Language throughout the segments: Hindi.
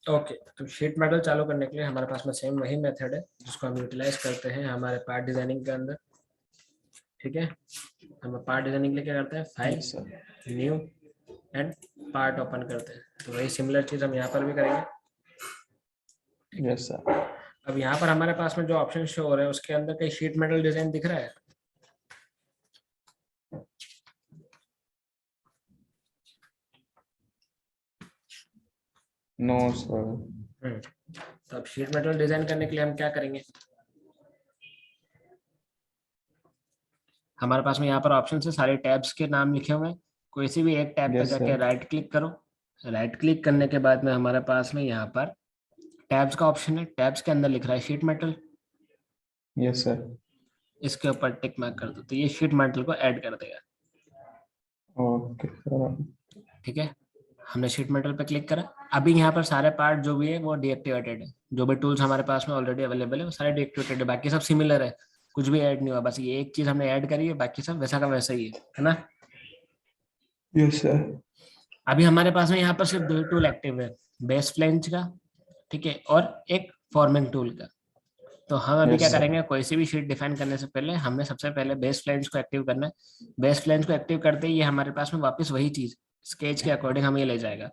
ओके, तो शीट मेटल चालू करने के लिए हमारे पास में सेम वही मेथड है जिसको हम यूटिलाइज करते हैं हमारे पार्ट डिजाइनिंग के अंदर। ठीक है, हम पार्ट डिजाइनिंग के लिए क्या करते हैं, file yes sir. New and part open करते हैं। तो वही सिमिलर चीज हम यहाँ पर भी करेंगे। ठीक है, यस सर। अब यहाँ पर हमारे पास में जो ऑप्शन शो हो रहे हैं उसके अंदर कहीं शीट मेटल डिजाइन दिख रहा है? No sir. तो अब शीट मेटल डिजाइन करने के लिए हम क्या करेंगे, हमारे पास में यहाँ पर ऑप्शन है, सारे टैब्स के नाम लिखे हुए हैं। कोई सी भी एक टैब पे यस जाके सर। राइट क्लिक करो। राइट क्लिक करने के बाद में हमारे पास में यहाँ पर टैब्स का ऑप्शन है। टैब्स के अंदर लिख रहा है शीट मेटल। Yes sir. इसके ऊपर टिक मार्क कर दो तो ये शीट मेटल को ऐड कर देगा। Okay sir. ठीक है, हमने शीट मेटल पे क्लिक करा। अभी यहाँ पर सारे पार्ट जो भी है वो डीएक्टिवेटेड है। जो भी टूल्स हमारे पास में ऑलरेडी अवेलेबल है वो सारे डीएक्टिवेटेड है, बाकी सब सिमिलर है, कुछ भी ऐड नहीं हुआ। बस ये एक चीज हमने ऐड करी है, बाकी सब वैसा का वैसा ही है ना। Yes sir. अभी हमारे पास में यहाँ पर सिर्फ दो टूल एक्टिव है, बेस फ्लेंज का, ठीक है, और एक फॉर्मिंग टूल का। तो हम अभी क्या यस सर। करेंगे, कोई सी भी शीट डिफाइन करने से पहले हमने सबसे पहले बेस फ्लेंज को एक्टिव करना है। बेस फ्लेंज को एक्टिव करते ही ये हमारे पास में वापस वही चीज स्केच के अकॉर्डिंग हमें ले जाएगा।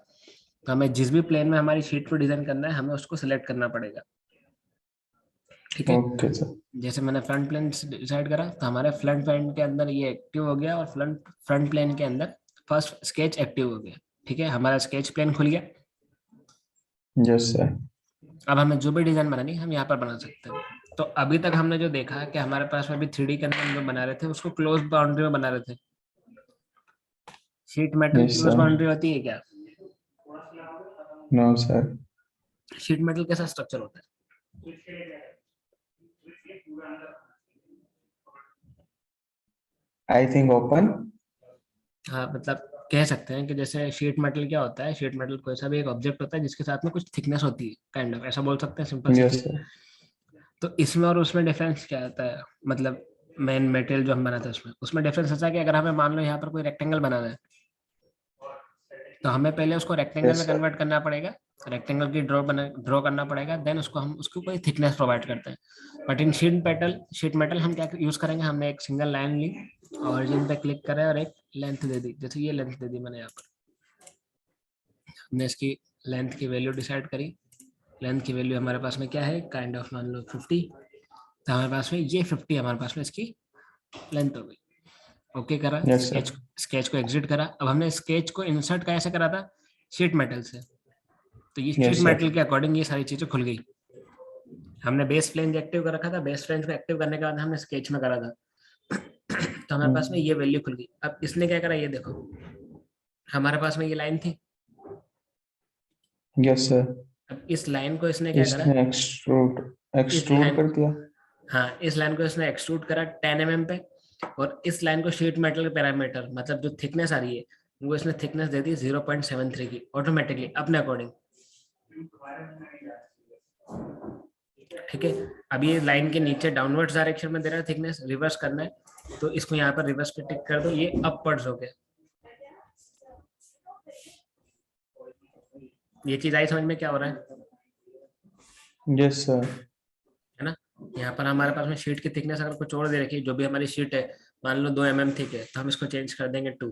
तो हमें जिस भी प्लेन में हमारी शीट को डिजाइन करना है हमें उसको सिलेक्ट करना पड़ेगा। ठीक है, ओके सर। जैसे मैंने फ्रंट प्लेन डिसाइड करा तो हमारे फ्रंट प्लेन के अंदर ये एक्टिव हो गया और फ्रंट फ्रंट प्लेन के अंदर फर्स्ट स्केच एक्टिव हो गया। ठीक है, हमारा स्केच प्लेन खुल गया। Yes sir. अब हमें जो भी डिजाइन बनानी है हम यहाँ पर बना सकते हैं। तो अभी तक हमने जो देखा है कि हमारे पास में भी 3D के अंदर हम जो बना रहे थे उसको क्लोज बाउंड्री में बना रहे थे। Sheet metal yes close sir. Boundary होती है क्या? No sir. शीट मेटल कैसा स्ट्रक्चर होता है? I think open. हाँ, मतलब कह सकते हैं कि जैसे शीट मेटल क्या होता है, शीट मेटल कोई सा भी एक ऑब्जेक्ट होता है जिसके साथ में कुछ थिकनेस होती है, काइंड ऑफ ऐसा बोल सकते हैं, सिंपल सी यस चीज। सर। तो इसमें और उसमें डिफरेंस क्या आता है, मतलब मेन मटेरियल जो हम बनाते हैं उसमें उसमें डिफरेंस ऐसा है कि अगर हमें मान लो यहाँ पर कोई रेक्टेंगल बनाना है तो हमें पहले उसको रेक्टेंगल यस में सर। कन्वर्ट करना पड़ेगा। रेक्टेंगल की ड्रॉ करना पड़ेगा, देन उसको हम उसको कोई थिकनेस प्रोवाइड करते हैं। बट इन शीट मेटल हम क्या यूज करेंगे, हमने एक सिंगल लाइन ली, ऑरिजिन पे क्लिक करें और एक लेंथ दे दी। जैसे ये लेंथ दे दी मैंने यहाँ पर, हमने इसकी लेंथ की वैल्यू डिसाइड करी। लेंथ की वैल्यू हमारे पास में क्या है, काइंड ऑफ मान लो 50। तो हमारे पास में ये 50 हमारे पास में इसकी लेंथ हो गई। ओके करा, यस सर। स्केच स्केच को एग्जिट करा। अब हमने स्केच को इंसर्ट कैसे करा था, शीट मेटल से। तो ये शीट यस सर। मेटल के अकॉर्डिंग ये सारी चीजें खुल गई। हमने बेस फ्लेंज एक्टिव कर रखा था, बेस फ्लेंज को एक्टिव करने के बाद हमने स्केच में करा था। तो हमारे पास में ये वैल्यू खुल गई। अब इसने क्या करा, ये देखो, हमारे पास में ये लाइन थी। Yes sir. अब इस लाइन को इसने क्या करा, इसने एक्सट्रूड इस एक्सट्रूड लाइन कर दिया। हाँ, इस लाइन को इसने एक्सट्रूड करा 10 mm पे। और इस लाइन को शीट मेटल के पैरामीटर, मतलब जो थिकनेस आ रही है वो इसने थिकनेस दे दी 0.73 की ऑटोमेटिकली अपने अकॉर्डिंग। ठीक है, अब ये लाइन के नीचे डाउनवर्ड्स डायरेक्शन में दे रहा है थिकनेस, रिवर्स करना है तो इसको यहाँ पर रिवर्स पे टिक कर दो, ये अपवर्ड्स हो गया। ये चीज आई समझ में क्या हो रहा है यस सर। है ना। यहाँ पर हमारे पास में शीट की थिकनेस अगर कुछ और दे रखी है, जो भी हमारी शीट है मान लो 2 mm थिक है, तो हम इसको चेंज कर देंगे 2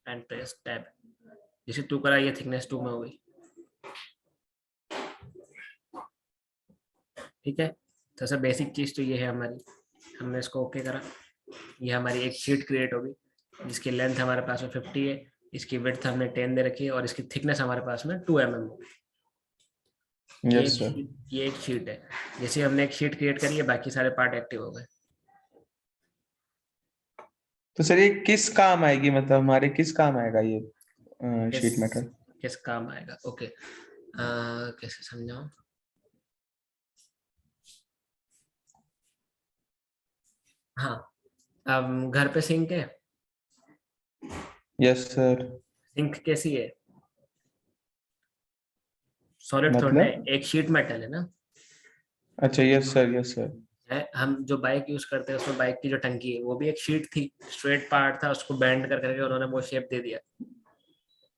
एंड प्रेस टैब। जैसे 2 करा, ये थिकनेस 2 में हो गई। ठीक है, तो सर बेसिक चीज तो ये है हमारी। हमने इसको ओके करा, ये हमारी एक शीट क्रिएट होगी जिसकी लेंथ हमारे पास में 50 है, इसकी विड्थ हमने 10 दे रखी है और इसकी थिकनेस हमारे पास में 2 mm। Yes sir. ये एक शीट है। जैसे हमने एक शीट क्रिएट करी है, बाकी सारे पार्ट एक्टिव हो गए। तो सर ये किस काम आएगी, मतलब हमारे किस काम आएगा ये किस शीट मेटल? किस काम आएगा, ओके, कैसे समझाऊं। हाँ, अब घर पे सिंक है। Yes sir. सिंक कैसी है, सॉलिड थोड़ा है, मतलब एक शीट मेटल है ना। अच्छा, यस सर, यस सर। है, हम जो बाइक यूज करते हैं उसमें बाइक की जो टंकी है वो भी एक शीट थी, स्ट्रेट पार्ट था, उसको बेंड कर करके उन्होंने वो शेप दे दिया।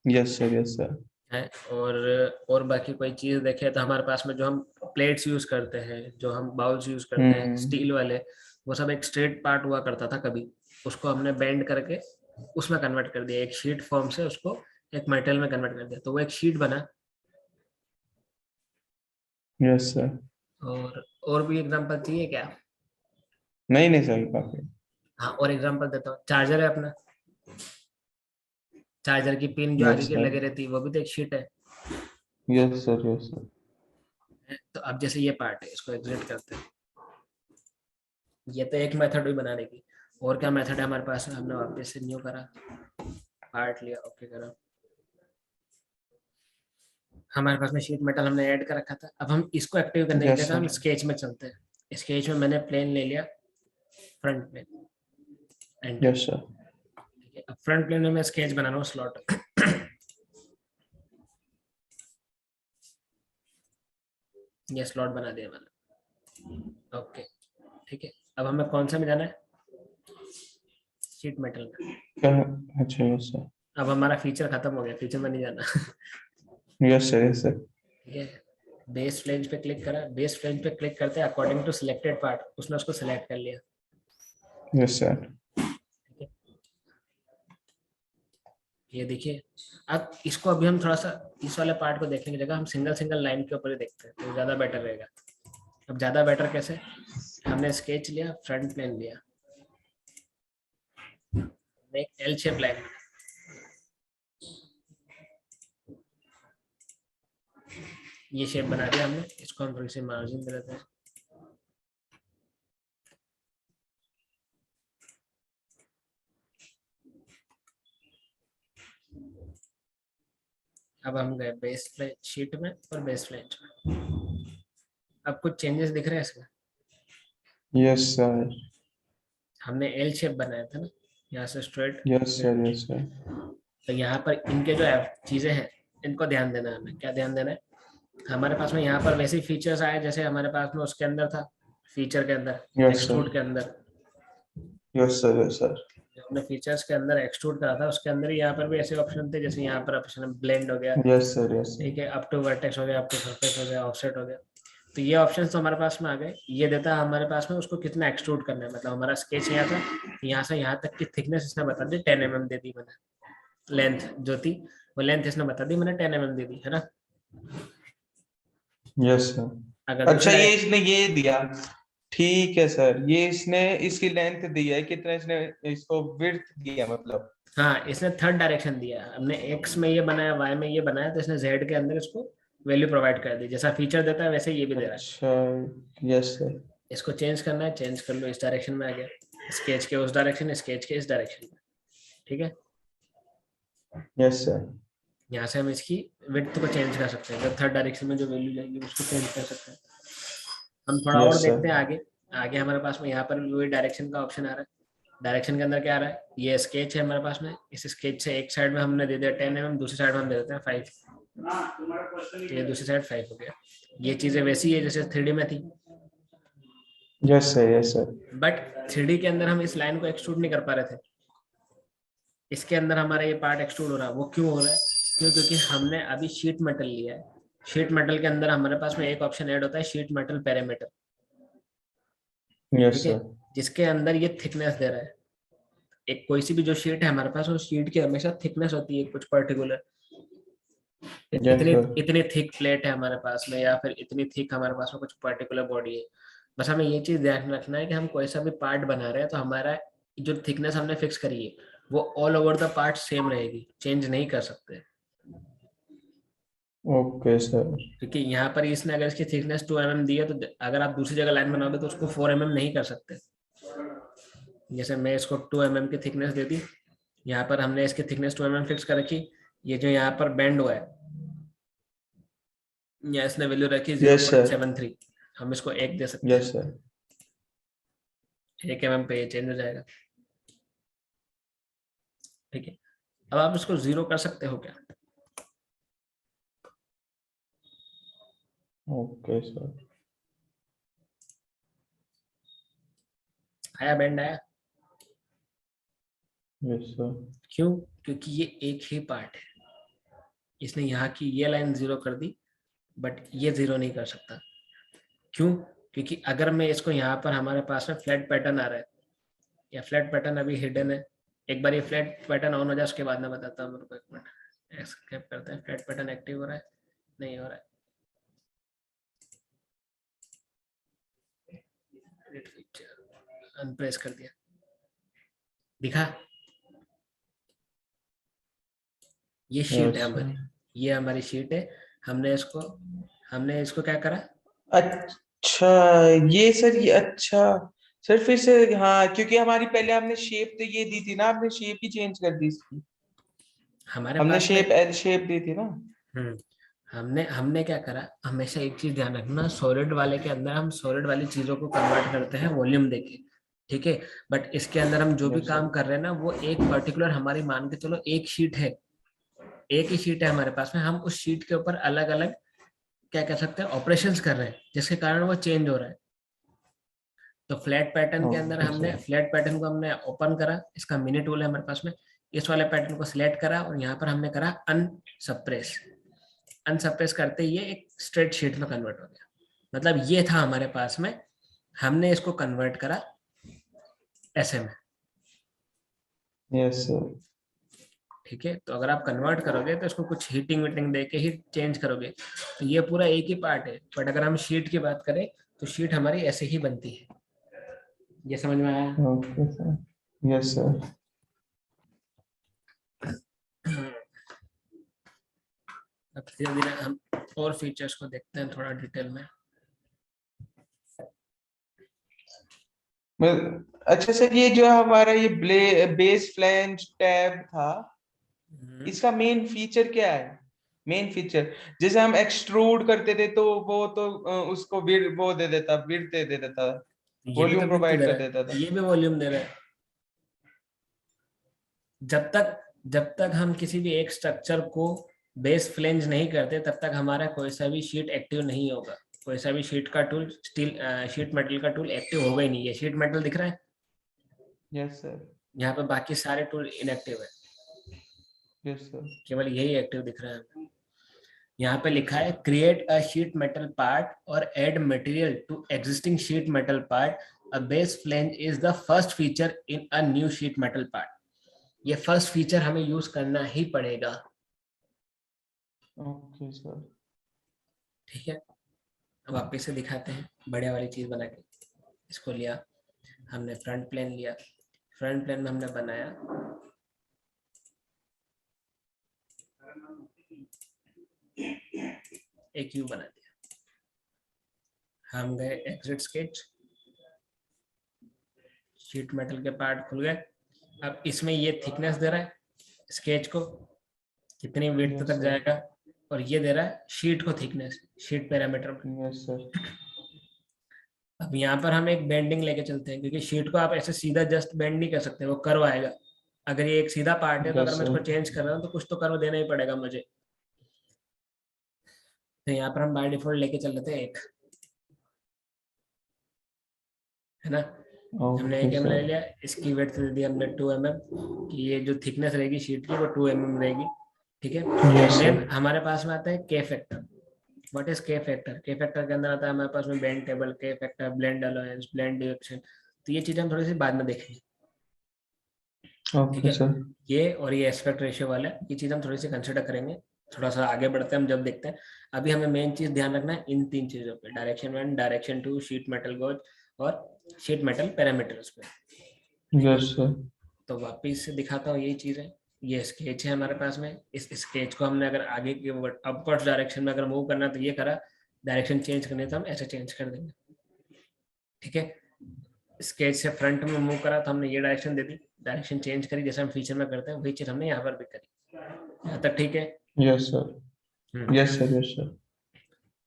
Yes sir, yes sir. है। और बाकी कोई चीज देखे तो हमारे पास में जो हम प्लेट्स यूज करते हैं, जो हम बाउल्स यूज करते हैं हम्म। स्टील वाले, वो सब एक स्ट्रेट पार्ट हुआ करता था कभी, उसको हमने बेंड करके उसमें कन्वर्ट कर दिया, एक शीट फॉर्म से उसको एक मेटल में कन्वर्ट कर दिया, तो वो एक शीट बना। Yes sir. और भी एग्जांपल चाहिए क्या? नहीं नहीं सर, काफी। हाँ, और एग्जांपल देता हूँ, चार्जर है अपना, चार्जर की पिन जो आगे यस के सर। लगे रहती है वो भी तो एक शीट है। Yes sir. Yes sir. तो अब जैसे ये पार्ट है, इसको एग्जिट करते हैं, ये तो एक मेथड हुई बनाने की। और क्या मेथड है हमारे पास? हमने वापस से न्यू करा, पार्ट लिया, ओके करा, हमारे पास में शीट मेटल हमने ऐड कर रखा था। अब हम इसको एक्टिव करने की यस जगह हम सर। स्केच में चलते हैं। स्केच में मैंने प्लेन ले लिया, front plane, enter. Yes sir. ठीक है, अब फ्रंट प्लेन में मैं स्केच बना रहा हूँ, स्लॉट। ये स्लॉट बना दिया मैंने, ओके। ठीक है, अब हमें कौन सा में जाना है? शीट मेटल में। क्या? अच्छा यस सर। अब हमारा फीचर खत्म हो गया, फीचर में नहीं जाना। Yes sir. Yes sir. ठीक है, बेस फ्लेंज पे क्लिक करा, बेस फ्लेंज पे क्लिक करते हैं अकॉर्डिंग टू सिलेक्टेड पार्ट, उसने उसको सिलेक्ट कर लिया। Yes sir. ठीक है, ये देखिए। अब इसको अभी हम थोड़ा सा इस वाले पार्ट को देखने की जगह हम सिंगल सिंगल लाइन के ऊपर ही देखते हैं, तो ज्यादा बेटर रहेगा। अब ज्यादा बेटर कैसे? हमने स्केच लिया, फ्रंट प्लेन लिया, हमने एक एल शेप लाइन, ये शेप बना दिया हमने, इसको हम थोड़ी सी मार्जिन दे देते हैं। अब हम गए बेस प्लेन शीट में और बेस प्लेन में। अब कुछ चेंजेस दिख रहे हैं इसमें? Yes sir. हमने एल शेप बनाया था ना, यहाँ से straight. Yes sir. Yes sir. तो यहाँ पर इनके जो चीजें हैं, इनको ध्यान देना है हमें। क्या ध्यान देना है? हमारे पास में यहाँ पर वैसे फीचर्स आए जैसे हमारे पास में उसके अंदर था, फीचर के अंदर, यस सर। एक्सट्रूड के अंदर। Yes sir. Yes sir. जो हमने फीचर्स के अंदर एक्सट्रूड करा था, उसके अंदर ही यहाँ पर भी ऐसे ऑप्शन थे, जैसे यहाँ पर ऑप्शन ब्लेंड हो गया, यस सर। Yes sir. ठीक है, अप टू वर्टेक्स हो गया, अप टू सरफेस हो गया, ऑफसेट हो गया। तो ये ऑप्शन तो हमारे पास में आ गए। ये देता है हमारे पास में उसको कितना एक्सट्रूड करना है, मतलब हमारा स्केच यहाँ था, यहाँ से यहाँ तक की थिकनेस इसने बता दी 10 mm दे दी मैंने, लेंथ जो थी वो लेंथ इसने बता दी, मैंने 10 mm दे दी है ना। Yes sir. अगर दूसरी अच्छा, ये डायरेक्ट, इसने ये दिया। ठीक है सर, ये इसने इसकी लेंथ दी है कितना, इसने इसको विड्थ दिया मतलब। हाँ इसने थर्ड डायरेक्शन दिया, हमने एक्स में ये बनाया, वाई में ये बनाया, तो इसने जेड के अंदर इसको वैल्यू प्रोवाइड कर दी, जैसा फीचर देता है वैसे ये भी दे रहा है। अच्छा। Yes sir. इसको चेंज करना है, चेंज कर लो, इस डायरेक्शन में आ गया, स्केच के उस डायरेक्शन, स्केच के इस डायरेक्शन में। ठीक है, यस सर। यहाँ से हम इसकी विड्थ को चेंज कर सकते हैं, जब थर्ड डायरेक्शन में जो वैल्यू जाएगी उसको चेंज कर सकते हैं। हम थोड़ा और यस सर। देखते हैं आगे। आगे हमारे पास में यहाँ पर भी वही डायरेक्शन का ऑप्शन आ रहा है। डायरेक्शन के अंदर क्या आ रहा है? ये स्केच है हमारे पास में, इस स्केच से एक साइड में हमने दे दिया 10 mm, दूसरी साइड में हम दे देते हैं 5। तो ये दूसरी साइड 5 हो गया। ये चीजें वैसी है जैसे 3D में थी, yes sir. Yes sir. But 3D के अंदर हम इस लाइन को एक्सट्रूड नहीं कर पा रहे थे। इसके अंदर हमारा ये पार्ट एक्सट्रूड हो रहा है, वो क्यों हो रहा है? क्योंकि हमने अभी शीट मेटल लिया है। शीट मेटल के अंदर हमारे पास में एक ऑप्शन ऐड होता है, शीट मेटल पैरामीटर। यस ठीक है, सर। जिसके अंदर ये थिकनेस दे रहा है। एक कोई सी भी जो शीट है हमारे पास, उस शीट की हमेशा थिकनेस होती है कुछ पर्टिकुलर, यस इतनी सर। इतनी थिक प्लेट है हमारे पास में, या फिर इतनी थिक हमारे पास में कुछ पर्टिकुलर बॉडी है। बस हमें ये चीज ध्यान रखना है कि हम कोई सा भी पार्ट बना रहे हैं तो हमारा जो थिकनेस हमने फिक्स करी है वो all over the part same रहेगी, चेंज नहीं कर सकते। Okay sir. क्योंकि यहाँ पर इसने अगर इसकी थिकनेस 2 mm दी है, तो अगर आप दूसरी जगह लाइन बनाओगे तो उसको 4 mm नहीं कर सकते। जैसे मैं इसको 2 mm की थिकनेस दे दी, यहाँ पर हमने इसकी थिकनेस 2 mm फिक्स कर रखी, ये जो यहाँ पर बेंड हुआ है, या इसने वैल्यू रखी zero yes point sir. Seven three हम इसको 1 दे सकते हैं। Yes sir. 1 mm पे ये चेंज हो जाएगा। ठीक है, अब आप इसको 0 कर सकते हो क्या? Okay sir. आया बेंड आया? Yes sir. क्यों? क्योंकि ये एक ही पार्ट है, इसने यहाँ की ये लाइन 0 कर दी, बट ये 0 नहीं कर सकता। क्यों? क्योंकि अगर मैं इसको यहाँ पर, हमारे पास में फ्लैट पैटर्न आ रहा है, या फ्लैट पैटर्न अभी हिडन है, एक बार ये फ्लैट पैटर्न ऑन हो जाए उसके बाद मैं बताता हूँ। मेरे को एक मिनट एस्केप करते हैं। फ्लैट पैटर्न एक्टिव हो रहा है? नहीं हो रहा है। अनप्रेस कर दिया, दिखा? ये शीट है हमारी, ये हमारी शीट है। हमने इसको क्या करा? अच्छा ये सर, ये अच्छा सर, फिर से हाँ, क्योंकि हमारी पहले हमने शेप तो ये दी थी ना, हमने शेप ही चेंज कर दी इसकी। हमारे हमने पास में शेप एल शेप दी थी ना। हमने हमने क्या करा, हमेशा एक चीज ध्यान रखना, सॉलिड वाले के अंदर हम सॉलिड वाली चीजों को कन्वर्ट करते हैं वॉल्यूम देके, ठीक है। बट इसके अंदर हम जो भी यस काम सर। कर रहे हैं ना, वो एक पर्टिकुलर हमारी, मान के चलो एक शीट है, एक ही शीट है हमारे पास में, हम उस शीट के ऊपर अलग अलग क्या कह सकते हैं, ऑपरेशंस कर रहे हैं, जिसके कारण वो चेंज हो रहा है। तो फ्लैट पैटर्न के अंदर ओके हमने सर। फ्लैट पैटर्न को हमने ओपन करा, इसका मिनी टूल है हमारे पास में, इस वाले पैटर्न को सिलेक्ट करा और यहाँ पर हमने करा अनसप्रेस। अनसप्रेस करते ही ये एक स्ट्रेट शीट में कन्वर्ट हो गया। मतलब ये था हमारे पास में, हमने इसको कन्वर्ट करा ऐसे में, यस सर। ठीक है। तो अगर आप कन्वर्ट करोगे तो इसको कुछ हीटिंग वीटिंग दे के ही चेंज करोगे, तो ये पूरा एक ही पार्ट है। बट अगर हम शीट की बात करें तो शीट हमारी ऐसे ही बनती है। ये समझ में आया? Okay sir. Yes sir. अब धीरे धीरे हम और फीचर्स को देखते हैं थोड़ा डिटेल में। अच्छा सर, ये जो हमारा ये बेस फ्लैंज टैब था, इसका मेन फीचर क्या है? मेन फीचर, जैसे हम एक्सट्रूड करते थे तो वो तो उसको वो दे देता, विड्थ दे देता, ये भी तो वॉल्यूम विड्थ प्रोवाइड दे कर रहा देता है, था। ये भी वॉल्यूम दे रहा है। जब तक हम किसी भी एक स्ट्रक्चर को बेस फ्लेंज नहीं करते, तब तक हमारा कोई सा भी शीट एक्टिव नहीं होगा। कोई सा भी शीट का टूल, स्टील शीट मेटल का टूल एक्टिव होगा ही नहीं। ये शीट मेटल दिख रहा है यस सर। यहाँ पे, बाकी सारे टूल इनएक्टिव है, यस सर। केवल यही एक्टिव दिख रहा है। यहाँ पे लिखा है create a sheet metal part और add material to existing sheet metal part, a base flange is the first feature in a new sheet metal part. ये फर्स्ट फीचर हमें यूज करना ही पड़ेगा, ओके सर। ठीक है। अब वापिस से दिखाते हैं बढ़िया वाली चीज बना के। इसको लिया हमने, फ्रंट प्लेन लिया, फ्रंट प्लेन में हमने बनाया एक यू बना दिया। हम गए एग्जिट स्केच, शीट मेटल के पार्ट खुल गए। अब इसमें ये थिकनेस दे रहा है स्केच को, कितनी विड्थ यस तक सर। जाएगा, और ये दे रहा है शीट को थिकनेस, शीट पैरामीटर में। Yes sir. अब यहाँ पर हम एक बेंडिंग लेके चलते हैं, क्योंकि शीट को आप ऐसे सीधा जस्ट बेंड नहीं कर सकते, वो कर्व आएगा। अगर ये एक सीधा पार्ट है तो अगर यस मैं इसको सर। चेंज कर रहा हूँ तो कुछ तो कर्व देना ही पड़ेगा मुझे। तो यहाँ पर हम बाय डिफॉल्ट लेके चल रहे थे एक, है ना। हमने एक ओके एम ले सर। लिया, इसकी वेट दे दी हमने 2 mm की, ये जो थिकनेस रहेगी शीट की वो 2 mm रहेगी, ठीक है। Yes then sir. हमारे पास में आता है K factor. What is K factor? K factor के अंदर आता है हमारे पास में bend table, K factor, blend allowance, blend deduction. तो ये चीजें हम थोड़ी सी बाद में देखेंगे, ठीक ओके है। सर। ये और ये एस्पेक्ट रेशियो वाला, ये चीज हम थोड़ी सी कंसिडर करेंगे, थोड़ा सा आगे बढ़ते हैं हम जब देखते हैं। अभी हमें मेन चीज ध्यान रखना है इन 3 चीजों पे, direction 1, direction 2, sheet metal goes, और शीट मेटल पैरामीटर्स पे, ठीक है। Yes sir. तो वापिस से दिखाता हूँ, यही चीज है। ये स्केच है हमारे पास में, इस स्केच को हमने अगर आगे की अपवर्ड डायरेक्शन में अगर मूव करना तो ये करा, डायरेक्शन चेंज करनी तो हम ऐसे चेंज कर देंगे, ठीक है। स्केच से फ्रंट में मूव करा तो हमने ये डायरेक्शन दे दी, डायरेक्शन चेंज करी, जैसे हम फीचर में करते हैं वही चीज हमने यहाँ पर भी करी। यहाँ तक ठीक है। Yes sir. Yes sir. Yes sir.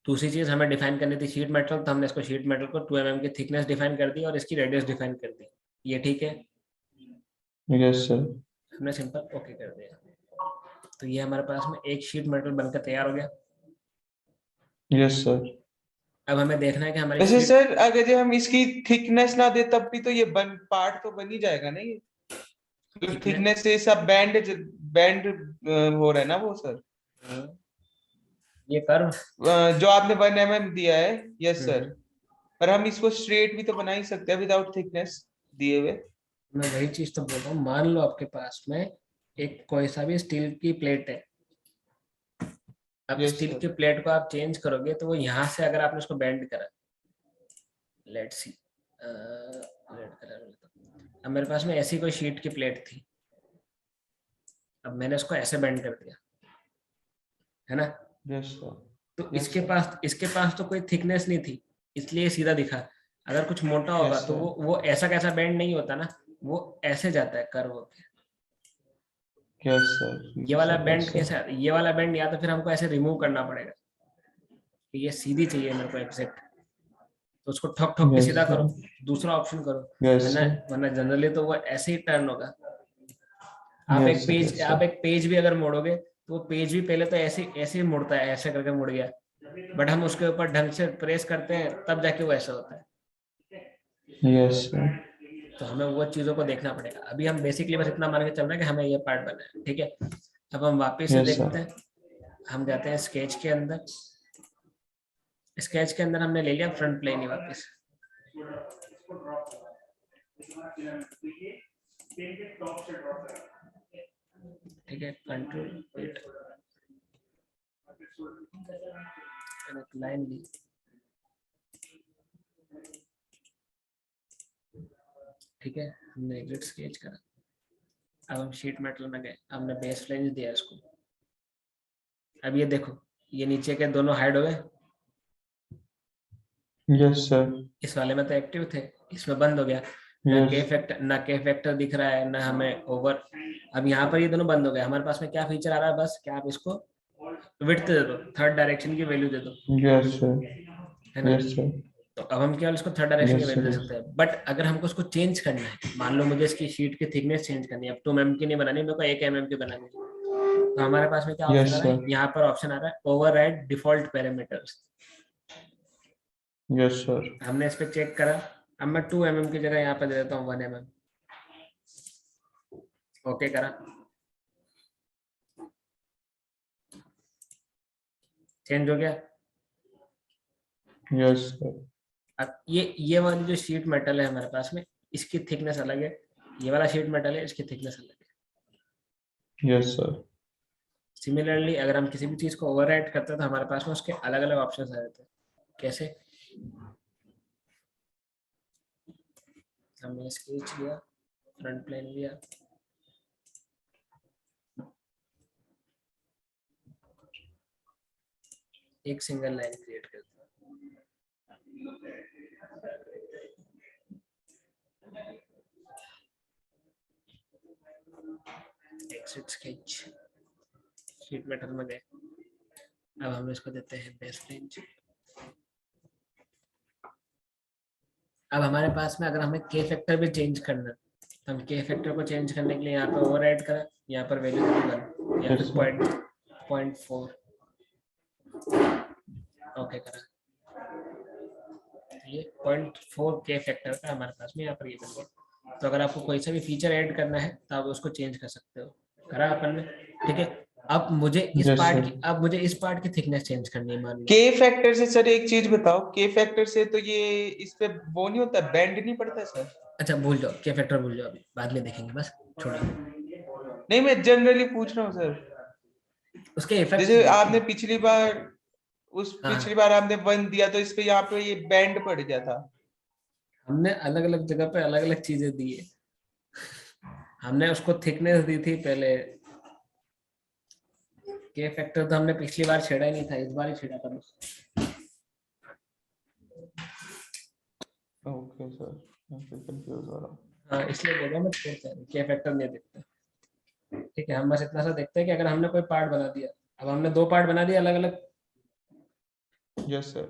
दूसरी चीज हमें डिफाइन करनी थी शीट मेटल, तो हमने इसको शीट मेटल को 2 mm की थिकनेस डिफाइन कर दी और इसकी रेडियस डिफाइन कर दी। ये ठीक है, यस सर। हमने सिंपल ओके कर दिया। तो ये हमारे पास में एक शीट मेटल बनकर तैयार हो गया। Yes sir. अब हमें देखना है कि हमारी वैसे शीट, सर, अगर जो हम इसकी थिकनेस ना दे तब भी तो ये बन पार्ट तो बन ही जाएगा ना ये? थिकनेस, थिकनेस से सब बैंड बैंड हो रहा है ना वो सर? ये कर्व जो आपने 1 mm दिया है, यस सर, पर हम इसको स्ट्रेट भी तो बना ही सकते हैं विदाउट थिकनेस दिए हुए। मैं वही चीज तो बोल रहा हूँ, मान लो आपके पास में एक कोई सा भी स्टील की प्लेट है, अब यस स्टील सर। की प्लेट को आप चेंज करोगे तो वो यहाँ से अगर आपने उसको बेंड करा, लेट्स सी, रेड कलर, अब मेरे पास में ऐसी कोई शीट की प्लेट थी, अब मैंने उसको ऐसे बेंड कर दिया, है ना, यस सर। तो यस सर। इसके पास तो कोई थिकनेस नहीं थी, इसलिए सीधा दिखा। अगर कुछ मोटा होगा यस तो सर। वो ऐसा कैसा बेंड नहीं होता ना, वो ऐसे जाता है कर्व होके। Yes sir. ये यस वाला सर। Bend yes sir. कैसा, ये वाला बेंड या तो फिर हमको ऐसे रिमूव करना पड़ेगा, ये सीधी चाहिए मेरे को एग्जैक्ट, तो उसको ठोक ठोक के यस सीधा करो, सर। दूसरा ऑप्शन करो, यस वरना सर। वरना जनरली तो वो ऐसे ही टर्न होगा। Yes sir. यस आप सर। एक पेज भी अगर मोड़ोगे तो वो पेज भी पहले तो ऐसे ऐसे ही मुड़ता है, ऐसे करके मुड़ गया, बट हम उसके ऊपर ढंग से प्रेस करते हैं तब जाके वो ऐसा होता है। Yes sir. तो हमें वो चीजों को देखना पड़ेगा। अभी हम बेसिकली बस इतना मान के चल रहे हैं कि हमें ये पार्ट बना है, ठीक है। अब हम वापस से यस देखते सर। हैं, हम जाते हैं स्केच के अंदर, स्केच के अंदर हमने ले लिया फ्रंट प्लेन ही वापस, ठीक है, कंट्रोल लाइन ली, ठीक है, हमने एग्जिट स्केच करा, अब हम शीट मेटल में गए, हमने बेस फ्लेंज दिया इसको, अब ये देखो ये नीचे के दोनों हाइड हो गए, यस सर। इस वाले में तो एक्टिव थे, इसमें बंद हो गया, यस। ना के फैक्टर दिख रहा है, ना हमें ओवर, अब यहाँ पर ये दोनों बंद हो गए, हमारे पास में क्या फीचर आ रहा है, बस क्या आप इसको विड्थ दे दो, थर्ड डायरेक्शन की वैल्यू दे दो, यस सर। है ना। Yes sir. तो अब हम केवल इसको थर्ड डायरेक्शन की यस वैल्यू सर। दे सकते हैं, बट अगर हमको उसको चेंज करना है, मान लो मुझे इसकी शीट की थिकनेस चेंज करनी है, अब 2 mm की नहीं बनानी, मेरे को 1 mm की बनानी है, तो हमारे पास में क्या ऑप्शन यस आ रहा है, सर। यहाँ पर ऑप्शन आ रहा है override default parameters, yes sir. हमने इस पे चेक करा, अब मैं 2 mm की जगह यहाँ पे दे देता हूँ 1 mm, ओके करा, चेंज हो गया। Yes sir. अब ये वाली जो शीट मेटल है हमारे पास में, इसकी थिकनेस अलग है, ये वाला शीट मेटल है, इसकी थिकनेस अलग है। Yes sir. सिमिलरली अगर हम किसी भी चीज को ओवरराइड करते हैं तो हमारे पास में उसके अलग अलग ऑप्शंस आ जाते हैं, कैसे, हमने स्केच लिया, फ्रंट प्लेन लिया, एक सिंगल लाइन क्रिएट करते हैं, एक्सिट स्केच, शीट मेटल में गए, अब हम इसको देते हैं बेस रेंज। अब हमारे पास में अगर हमें के फैक्टर भी चेंज करना है, तो हम के फैक्टर को चेंज करने के लिए यहाँ पे ओवरराइड करें, यहाँ पर वैल्यू 1 या फिर 0.4, ओके करा, ये 0.4 के फैक्टर का हमारे पास में यहाँ पर ये बन गया। तो अगर आपको कोई सा भी फीचर ऐड करना है तो आप उसको चेंज कर सकते हो, करा अपन ने, ठीक है। अब मुझे यस सर। इस पार्ट की थिकनेस चेंज करनी है, मान लो। के फैक्टर से सर एक चीज बताओ, के फैक्टर से तो ये इस पे वो नहीं होता, बैंड नहीं पड़ता सर? अच्छा भूल जाओ के फैक्टर, भूल जाओ, अभी बाद में देखेंगे, बस छोड़ो, नहीं, मैं जनरली पूछ रहा हूँ सर। उसके इफेक्ट्स जैसे देखते आपने हैं। पिछली हाँ, बार आपने 1 दिया तो इस पे यहाँ पे ये बैंड पड़ गया था। हमने अलग अलग जगह पे अलग अलग चीजें दी है, हमने उसको थिकनेस दी थी पहले, के फैक्टर तो हमने पिछली बार छेड़ा ही नहीं था, इस बार ही छेड़ा था बस। ओके सर, मैं फिर कंफ्यूज हो रहा हूँ। हाँ इसलिए बोल रहा हूँ, मैं छोड़ता है के फैक्टर नहीं देखते, ठीक है, हम बस इतना सा देखते हैं कि अगर हमने कोई पार्ट बना दिया, अब हमने 2 पार्ट बना दिया अलग अलग, यस सर।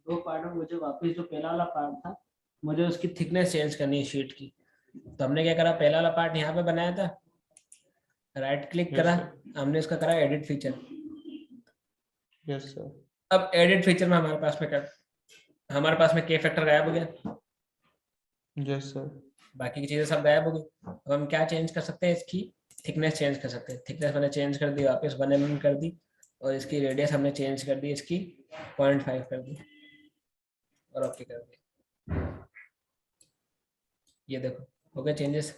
2 पार्ट में मुझे वापस जो पहला वाला पार्ट था, मुझे उसकी थिकनेस चेंज करनी है शीट की, तो हमने क्या करा, पहला वाला पार्ट यहाँ पे बनाया था, राइट क्लिक यस करा, सर। हमने इसका करा एडिट फीचर, यस सर। अब एडिट फीचर में हमारे पास में के फैक्टर गायब हो गया, यस सर। बाकी की चीजें सब गायब हो गई। अब हम क्या चेंज कर सकते हैं, इसकी थिकनेस चेंज कर सकते हैं। थिकनेस मैंने चेंज कर दी, वापस 1 mm कर दी, और इसकी रेडियस हमने चेंज कर दी, इसकी 0.5 कर दी और ओके कर दी। ये देखो हो गए चेंजेस।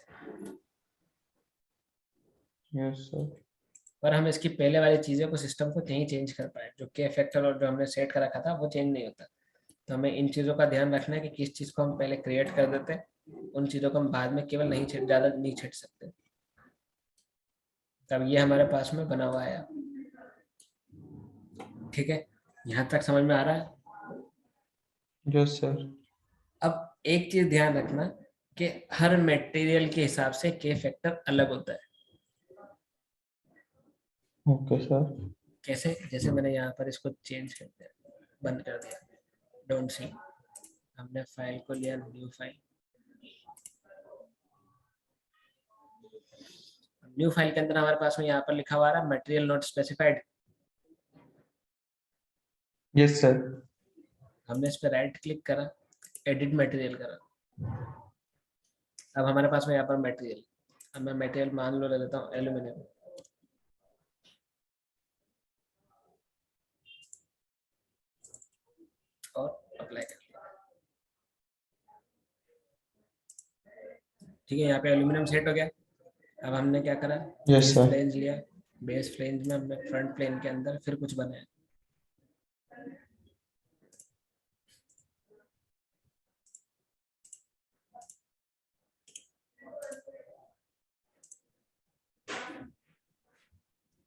Yes sir. पर हम इसकी पहले वाली चीज़ों को, सिस्टम को नहीं चेंज कर पाए, जो के फैक्टर और जो हमने सेट कर रखा था वो चेंज नहीं होता। तो हमें इन चीज़ों का ध्यान रखना है कि किस चीज़ को हम पहले क्रिएट कर देते हैं, उन चीज़ों को हम बाद में केवल नहीं छेड़, ज़्यादा नहीं छेड़ सकते। तब ये हमारे पास में बना हुआ है। ठीक है, यहाँ तक समझ में आ रहा है? Yes sir. अब एक चीज ध्यान रखना कि हर मटेरियल के हिसाब से के फैक्टर अलग होता है। Okay sir. कैसे? जैसे मैंने यहाँ पर इसको चेंज कर दिया, बंद कर दिया, डोंट सी। हमने फाइल को लिया, न्यू फाइल। न्यू फाइल के अंदर हमारे पास में यहाँ पर लिखा हुआ है material not specified. Yes sir. हमने इस पर राइट क्लिक करा, एडिट मटेरियल करा। अब हमारे पास में यहाँ पर मटेरियल, अब मैं मटेरियल मान लो ले लेता हूँ एल्यूमिनियम, और अप्लाई कर। ठीक है, यहाँ पे एल्यूमिनियम सेट हो गया। अब हमने क्या करा, यस बेस सर। फ्लेंज लिया, बेस फ्लेंज में हमने फ्रंट प्लेन के अंदर फिर कुछ बनाया।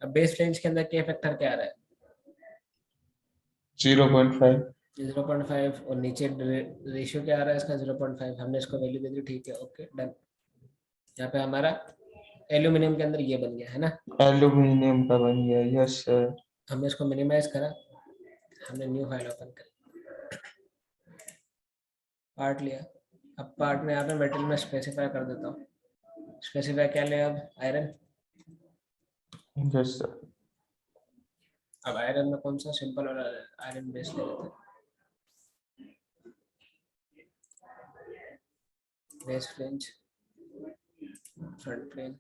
अब बेस फ्लेंज के अंदर के फैक्टर क्या आ रहा है? 0.5। 0.5, और नीचे रेशियो क्या आ रहा है इसका? 0.5। हमने इसको वैल्यू दे दी, ठीक है, ओके डन। यहाँ पे हमारा एल्यूमिनियम के अंदर ये बन गया है ना। एल्यूमिनियम का बन गया। Yes sir. हमने इसको मिनिमाइज करा, हमने न्यू फाइल ओपन करी, पार्ट लिया। अब पार्ट में यहाँ पे मेटल में स्पेसिफाई कर देता हूँ। स्पेसिफाई क्या ले, अब आयरन। Yes sir. अब आयरन में कौन सा? सिंपल और आयरन बेस ले लेते हैं। Base flange, front plane.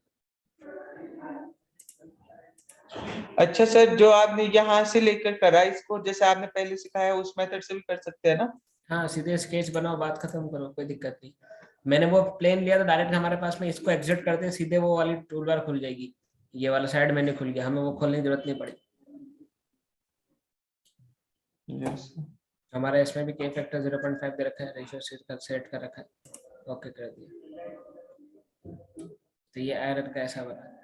अच्छा सर, जो आपने यहाँ से लेकर करा इसको, जैसे आपने पहले सिखाया उस मेथड से भी कर सकते हैं ना? हाँ, सीधे स्केच बनाओ, बात खत्म करो, कोई दिक्कत नहीं। मैंने वो प्लेन लिया तो डायरेक्ट हमारे पास में इसको एग्जिट करते हैं, सीधे वो वाली टूल बार खुल जाएगी। ये वाला साइड मेन्यू खुल गया, हमें वो खोलने की जरूरत नहीं पड़ी। यस। हमारा इसमें भी के फैक्टर 0.5 दे रखा है, रेशियो सेट कर रखा है, ओके कर दिया। तो ये आयरन का ऐसा बना।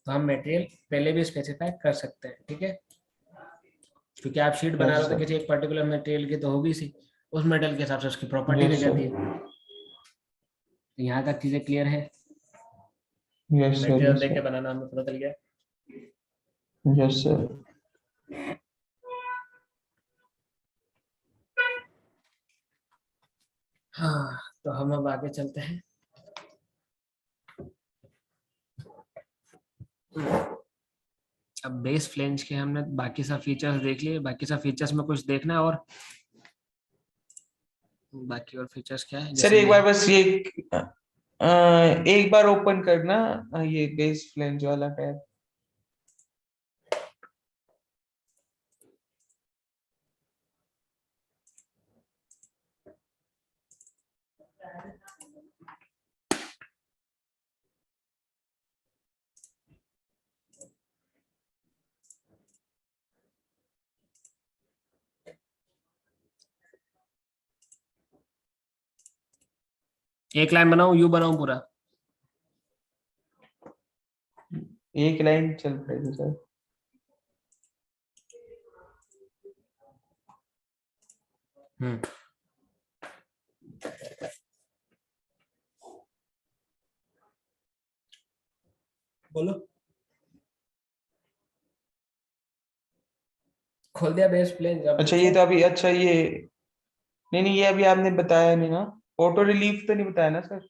तो हम मटेरियल पहले भी स्पेसिफाई कर सकते हैं, ठीक है, क्योंकि आप शीट बना रहे हो तो सर। किसी एक पर्टिकुलर मटेरियल की तो होगी सी, उस मटेरियल के हिसाब से उसकी प्रॉपर्टी रह यस सर। जाती है। तो यहाँ तक चीजें क्लियर है? Yes sir. मटेरियल यस देख के सर। बनाना हमें पता चल गया। Yes sir. हाँ, तो हम अब आगे चलते हैं। अब बेस फ्लेंज के हमने बाकी सब फीचर्स देख लिए, बाकी सब फीचर्स में कुछ देखना है और बाकी और फीचर्स क्या है? सर जैसे एक ये बार बस ये एक बार ओपन करना, ये बेस फ्लेंज वाला टैब। एक लाइन बनाऊं, यू बनाऊं पूरा? एक लाइन चल पाएगी सर। हम्म, बोलो। खोल दिया बेस फ्लेंज, अब अच्छा ये पूछो। तो अभी, अच्छा ये नहीं नहीं, ये अभी आपने बताया नहीं ना। ऑटो रिलीफ तो नहीं बताया ना सर?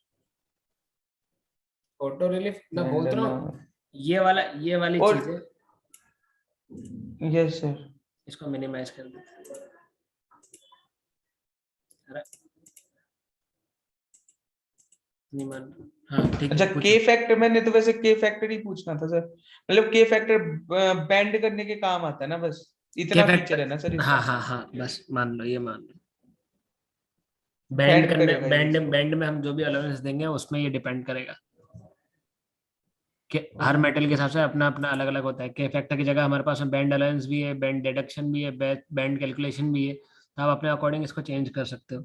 ऑटो रिलीफ मैं बोल ब्लेंडर तो रहा नाम हूँ, ये वाली और। चीज है। Yes sir. इसको मिनिमाइज कर दो। अरे नहीं मान, हाँ ठीक अच्छा, है, के पूछो। फैक्टर, मैंने तो वैसे के फैक्टर ही पूछना था सर। मतलब के फैक्टर बैंड करने के काम आता है ना, बस के इतना फीचर है ना सर फैक्टर, हाँ इसका। हाँ हाँ, बस मान लो, ये मान लो। बैंड बैंड करने, करेगा ये बैंड इसको। बैंड में हम जो भी अलाउंस देंगे उसमें ये डिपेंड करेगा कि हर मेटल के ओके हिसाब से सर। अपना अपना अलग अलग होता है। के फैक्टर की जगह हमारे पास में बैंड अलाउंस भी है, बैंड डिडक्शन भी है, बैंड कैलकुलेशन भी है, तो आप अपने अकॉर्डिंग इसको चेंज कर सकते हो।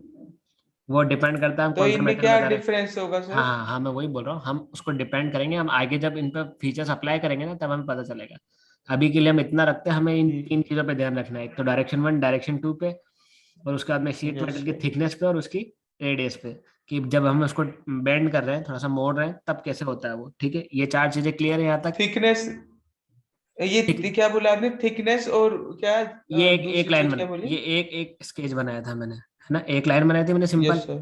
वो डिपेंड करता है हम तो कौन सा इनमें मेटल क्या बता रहे हैं। डिफरेंस होगा हाँ सर? हाँ हाँ, मैं वही बोल रहा हूँ, हम उसको डिपेंड करेंगे, हम आगे जब इन पर फीचर्स अप्लाई करेंगे ना तब हमें पता चलेगा। अभी के लिए हम इतना रखते हैं, हमें इन ठीक। 3 चीज़ों पे ध्यान रखना है, एक तो डायरेक्शन 1, डायरेक्शन 2 पे, और उसके बाद में शीट यस मेटल की सर। थिकनेस पे और उसकी रेडियस पे, कि जब हम उसको बेंड कर रहे हैं, थोड़ा सा मोड़ रहे हैं, तब कैसे होता है वो। ठीक है, ये 4 चीजें क्लियर है यहाँ तक। थिकनेस, ये ठीक, क्या बोला आपने? थिकनेस और क्या ये एक दूसरी लाइन चीज क्या बना, बोली? ये एक स्केच बनाया था मैंने, है ना, एक लाइन बनाई थी मैंने सिंपल। Yes sir.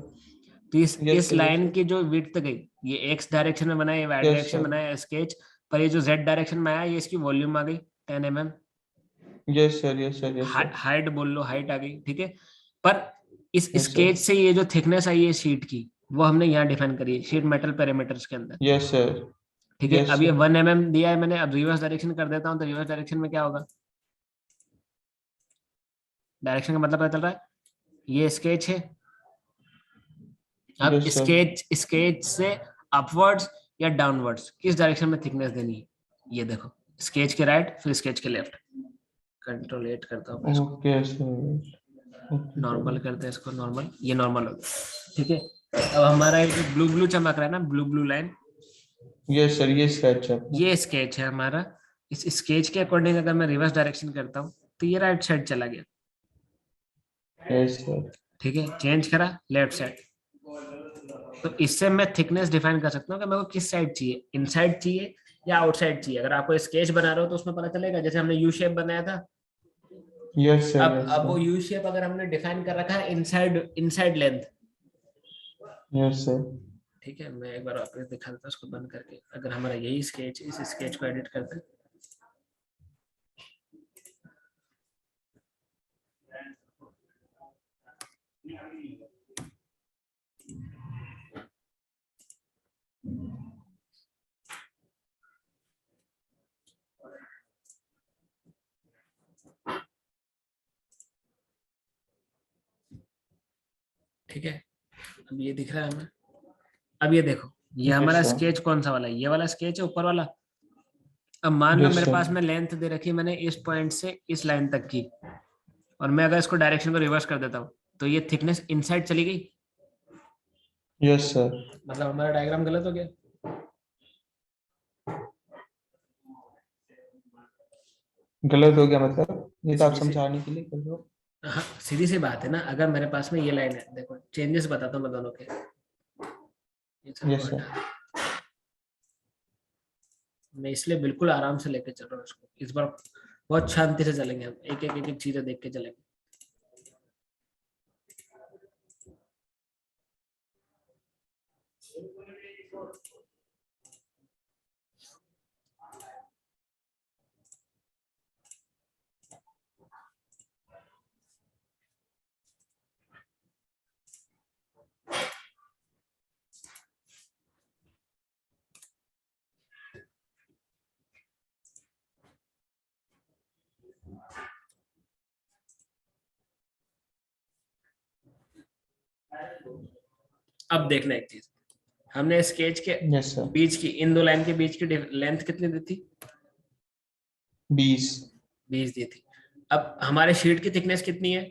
तो यस इस सर। Yes line sir. की जो विड्थ गई, ये एक्स डायरेक्शन में बनाया, ये वाई यस डायरेक्शन में सर। बनाया स्केच, पर ये जो जेड डायरेक्शन में आया, ये इसकी वॉल्यूम आ गई 10 mm। Yes sir. Yes sir. Yes sir. Height बोल लो, हाइट आ गई, ठीक है। पर इस यस सर। स्केच से ये जो थिकनेस आई है शीट की, वो हमने यहाँ डिफाइन करी है शीट मेटल पैरामीटर्स के अंदर। Yes sir. ठीक है, यस अब ये सर। 1 mm दिया है मैंने, अब रिवर्स डायरेक्शन कर देता हूँ, तो रिवर्स डायरेक्शन में क्या होगा, डायरेक्शन का मतलब पता चल रहा है, ये स्केच है। अब यस सर। स्केच स्केच से अपवर्ड्स या डाउनवर्ड्स किस डायरेक्शन में थिकनेस देनी है, ये देखो, स्केच के राइट फिर स्केच के लेफ्ट। कंट्रोल 8 करता हूँ मैं इसको, okay sir. Okay normal sir. करते हैं इसको, नॉर्मल, ये नॉर्मल हो गया। ठीक है, अब हमारा ये जो ब्लू ब्लू चमक रहा है ना, blue blue line, yes sir, ये स्केच है अपना। ये स्केच है हमारा। इस स्केच के अकॉर्डिंग अगर मैं रिवर्स डायरेक्शन करता हूँ, तो ये राइट साइड चला गया। Yes sir. ठीक है, चेंज करा लेफ्ट साइड, तो इससे मैं थिकनेस डिफाइन कर सकता हूँ कि मेरे को किस साइड चाहिए, इनसाइड चाहिए या आउटसाइड चाहिए। अगर आपको स्केच बना रहे हो तो उसमें पता चलेगा, जैसे हमने यू शेप बनाया था। Yes sir. यस अब वो सर। यू शेप अगर हमने डिफाइन कर रखा है inside inside length. Yes sir. ठीक है, मैं एक बार वापस दिखा देता हूँ उसको बंद करके। अगर हमारा यही स्केच, इस स्केच को एडिट करते हैं, ठीक है, अब ये दिख रहा है हमें। अब ये देखो, ये यस हमारा सर। स्केच कौन सा वाला है, ये वाला स्केच है ऊपर वाला। अब मान लो यस मेरे सर। पास में लेंथ दे रखी है मैंने इस पॉइंट से इस लाइन तक की, और मैं अगर इसको डायरेक्शन को रिवर्स कर देता हूँ, तो ये थिकनेस इनसाइड चली गई। Yes sir. मतलब हमारा डायग्राम गलत हो गया। गलत हो गया मतलब? ये तो आप सीधी सी, समझाने के लिए कर रहे हो। हाँ सीधी सी बात है ना, अगर मेरे पास में ये लाइन है, देखो चेंजेस बताता हूँ मैं दोनों के, ये सबको यस सर। हटा दो। मैं इसलिए बिल्कुल आराम से लेके चल रहा हूँ इसको, इस बार बहुत शांति से चलेंगे हम, एक एक चीजें देख के चलेंगे। अब देखना एक चीज, हमने स्केच के यस सर। बीच की, इन दो लाइन के बीच की लेंथ कितनी दी थी, 20। 20 दी थी। अब हमारे शीट की थिकनेस कितनी है,